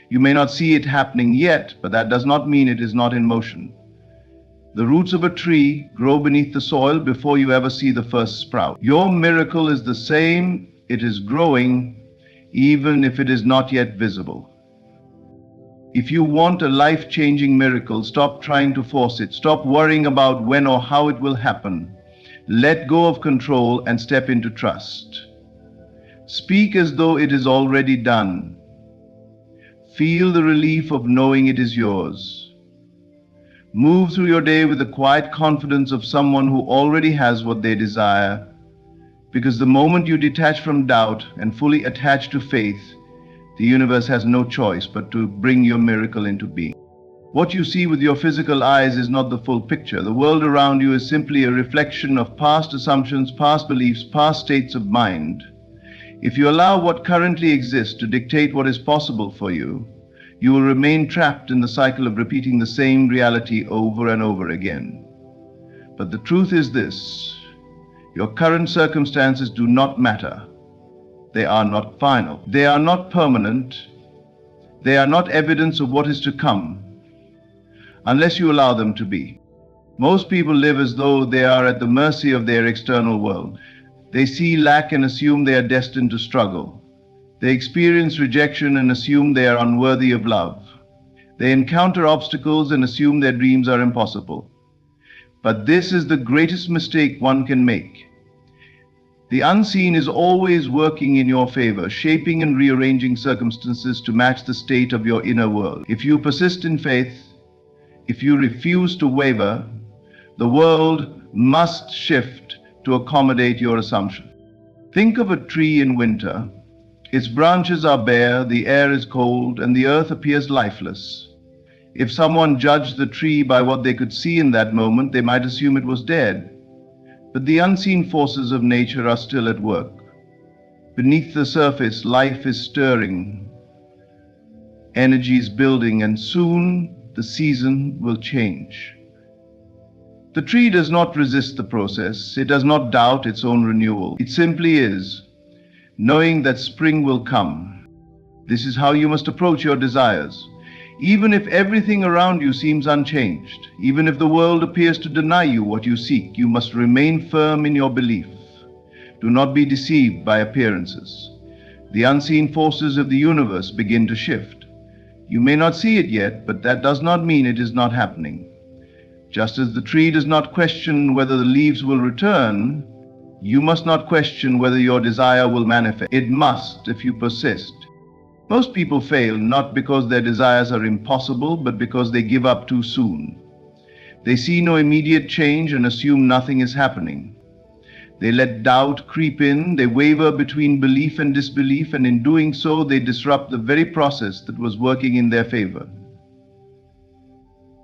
You may not see it happening yet, but that does not mean it is not in motion. The roots of a tree grow beneath the soil before you ever see the first sprout. Your miracle is the same. It is growing, even if it is not yet visible. If you want a life-changing miracle, stop trying to force it. Stop worrying about when or how it will happen. Let go of control and step into trust. Speak as though it is already done. Feel the relief of knowing it is yours. Move through your day with the quiet confidence of someone who already has what they desire, because the moment you detach from doubt and fully attach to faith, the universe has no choice but to bring your miracle into being. What you see with your physical eyes is not the full picture. The world around you is simply a reflection of past assumptions, past beliefs, past states of mind. If you allow what currently exists to dictate what is possible for you, you will remain trapped in the cycle of repeating the same reality over and over again. But the truth is this: your current circumstances do not matter. They are not final. They are not permanent. They are not evidence of what is to come, unless you allow them to be. Most people live as though they are at the mercy of their external world. They see lack and assume they are destined to struggle. They experience rejection and assume they are unworthy of love. They encounter obstacles and assume their dreams are impossible. But this is the greatest mistake one can make. The unseen is always working in your favor, shaping and rearranging circumstances to match the state of your inner world. If you persist in faith, if you refuse to waver, the world must shift to accommodate your assumption. Think of a tree in winter. Its branches are bare, the air is cold, and the earth appears lifeless. If someone judged the tree by what they could see in that moment, they might assume it was dead. But the unseen forces of nature are still at work. Beneath the surface, life is stirring. Energy is building, and soon the season will change. The tree does not resist the process. It does not doubt its own renewal. It simply is, knowing that spring will come. This is how you must approach your desires. Even if everything around you seems unchanged, even if the world appears to deny you what you seek, you must remain firm in your belief. Do not be deceived by appearances. The unseen forces of the universe begin to shift. You may not see it yet, but that does not mean it is not happening. Just as the tree does not question whether the leaves will return, you must not question whether your desire will manifest. It must if you persist. Most people fail not because their desires are impossible, but because they give up too soon. They see no immediate change and assume nothing is happening. They let doubt creep in, they waver between belief and disbelief, and in doing so, they disrupt the very process that was working in their favor.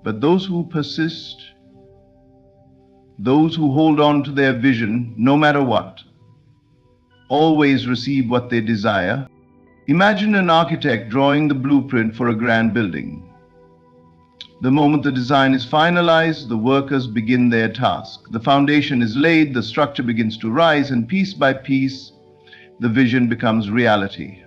But those who persist, those who hold on to their vision, no matter what, always receive what they desire. Imagine an architect drawing the blueprint for a grand building. The moment the design is finalized, the workers begin their task. The foundation is laid, the structure begins to rise, and piece by piece, the vision becomes reality.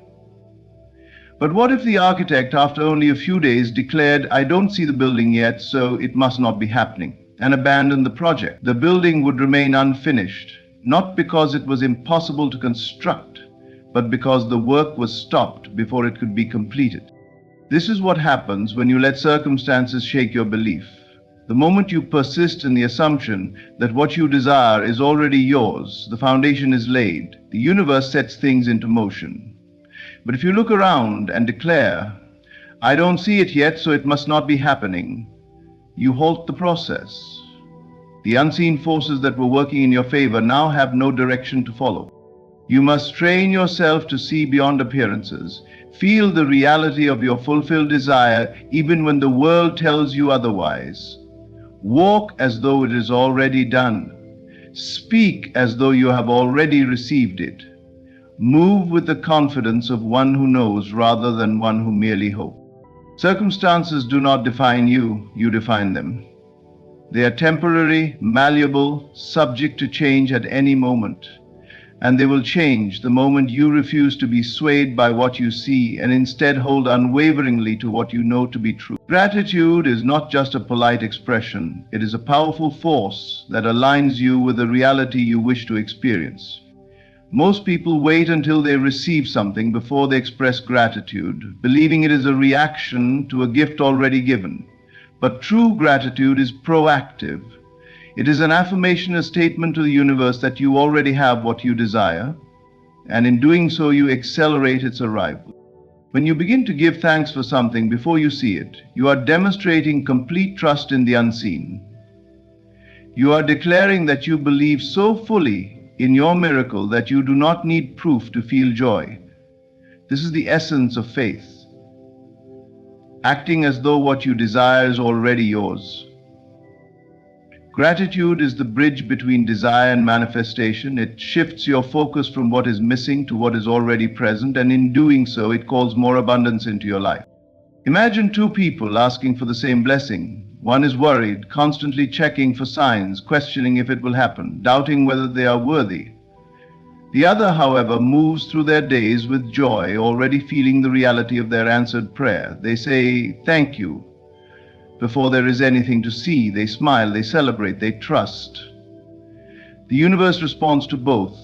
But what if the architect, after only a few days, declared, "I don't see the building yet, so it must not be happening," and abandoned the project? The building would remain unfinished, not because it was impossible to construct, but because the work was stopped before it could be completed. This is what happens when you let circumstances shake your belief. The moment you persist in the assumption that what you desire is already yours, the foundation is laid, the universe sets things into motion. But if you look around and declare, "I don't see it yet, so it must not be happening," you halt the process. The unseen forces that were working in your favor now have no direction to follow. You must train yourself to see beyond appearances. Feel the reality of your fulfilled desire even when the world tells you otherwise. Walk as though it is already done. Speak as though you have already received it. Move with the confidence of one who knows rather than one who merely hopes. Circumstances do not define you, you define them. They are temporary, malleable, subject to change at any moment. And they will change the moment you refuse to be swayed by what you see and instead hold unwaveringly to what you know to be true. Gratitude is not just a polite expression. It is a powerful force that aligns you with the reality you wish to experience. Most people wait until they receive something before they express gratitude, believing it is a reaction to a gift already given. But true gratitude is proactive. It is an affirmation, a statement to the universe that you already have what you desire, and in doing so you accelerate its arrival. When you begin to give thanks for something before you see it, you are demonstrating complete trust in the unseen. You are declaring that you believe so fully in your miracle that you do not need proof to feel joy. This is the essence of faith, acting as though what you desire is already yours. Gratitude is the bridge between desire and manifestation. It shifts your focus from what is missing to what is already present, and in doing so, it calls more abundance into your life. Imagine two people asking for the same blessing. One is worried, constantly checking for signs, questioning if it will happen, doubting whether they are worthy. The other, however, moves through their days with joy, already feeling the reality of their answered prayer. They say, "Thank you." Before there is anything to see, they smile, they celebrate, they trust. The universe responds to both,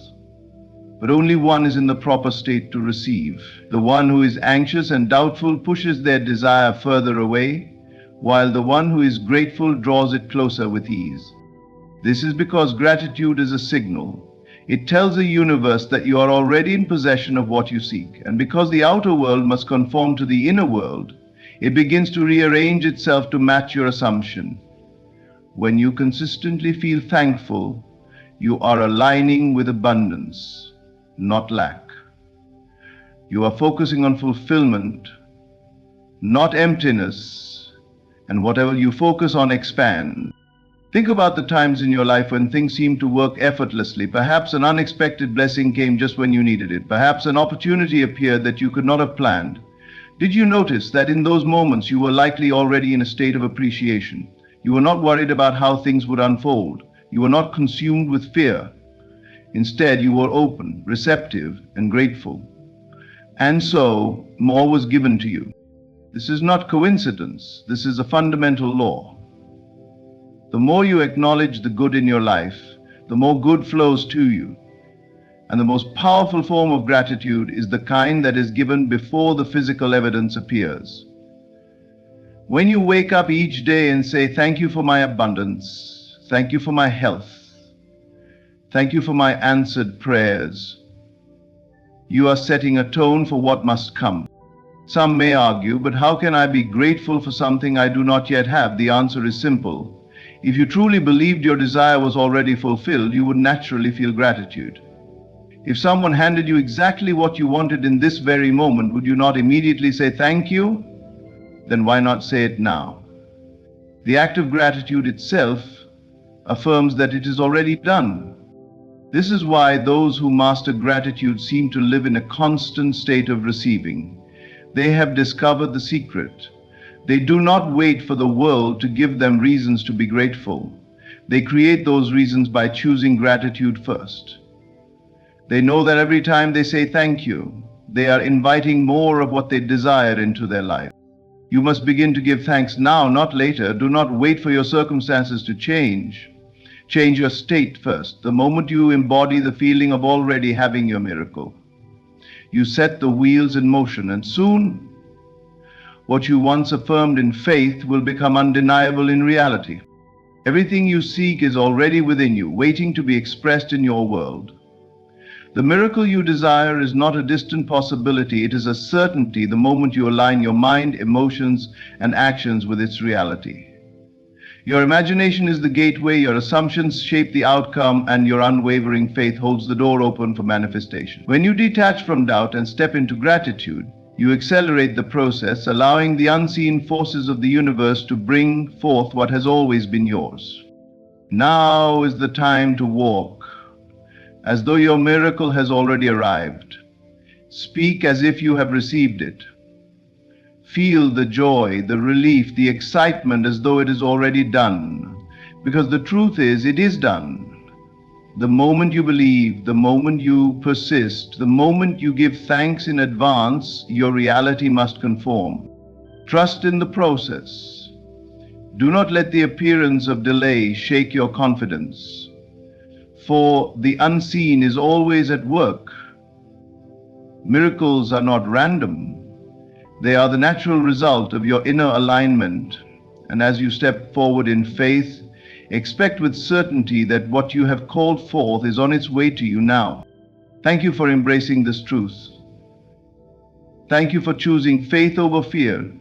but only one is in the proper state to receive. The one who is anxious and doubtful pushes their desire further away, while the one who is grateful draws it closer with ease. This is because gratitude is a signal. It tells the universe that you are already in possession of what you seek, and because the outer world must conform to the inner world, it begins to rearrange itself to match your assumption. When you consistently feel thankful, you are aligning with abundance, not lack. You are focusing on fulfillment, not emptiness, and whatever you focus on expands. Think about the times in your life when things seemed to work effortlessly. Perhaps an unexpected blessing came just when you needed it. Perhaps an opportunity appeared that you could not have planned. Did you notice that in those moments you were likely already in a state of appreciation? You were not worried about how things would unfold. You were not consumed with fear. Instead, you were open, receptive, and grateful. And so, more was given to you. This is not coincidence. This is a fundamental law. The more you acknowledge the good in your life, the more good flows to you. And the most powerful form of gratitude is the kind that is given before the physical evidence appears. When you wake up each day and say, "Thank you for my abundance, thank you for my health, thank you for my answered prayers," you are setting a tone for what must come. Some may argue, but how can I be grateful for something I do not yet have? The answer is simple. If you truly believed your desire was already fulfilled, you would naturally feel gratitude. If someone handed you exactly what you wanted in this very moment, would you not immediately say thank you? Then why not say it now? The act of gratitude itself affirms that it is already done. This is why those who master gratitude seem to live in a constant state of receiving. They have discovered the secret. They do not wait for the world to give them reasons to be grateful. They create those reasons by choosing gratitude first. They know that every time they say thank you, they are inviting more of what they desire into their life. You must begin to give thanks now, not later. Do not wait for your circumstances to change. Change your state first. The moment you embody the feeling of already having your miracle, you set the wheels in motion, and soon what you once affirmed in faith will become undeniable in reality. Everything you seek is already within you, waiting to be expressed in your world. The miracle you desire is not a distant possibility, it is a certainty the moment you align your mind, emotions, and actions with its reality. Your imagination is the gateway, your assumptions shape the outcome, and your unwavering faith holds the door open for manifestation. When you detach from doubt and step into gratitude, you accelerate the process, allowing the unseen forces of the universe to bring forth what has always been yours. Now is the time to walk as though your miracle has already arrived. Speak as if you have received it. Feel the joy, the relief, the excitement as though it is already done. Because the truth is, it is done. The moment you believe, the moment you persist, the moment you give thanks in advance, your reality must conform. Trust in the process. Do not let the appearance of delay shake your confidence. For the unseen is always at work. Miracles are not random. They are the natural result of your inner alignment. And as you step forward in faith, expect with certainty that what you have called forth is on its way to you now. Thank you for embracing this truth. Thank you for choosing faith over fear,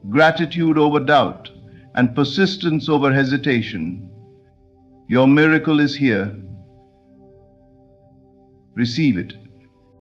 gratitude over doubt, and persistence over hesitation. Your miracle is here. Receive it.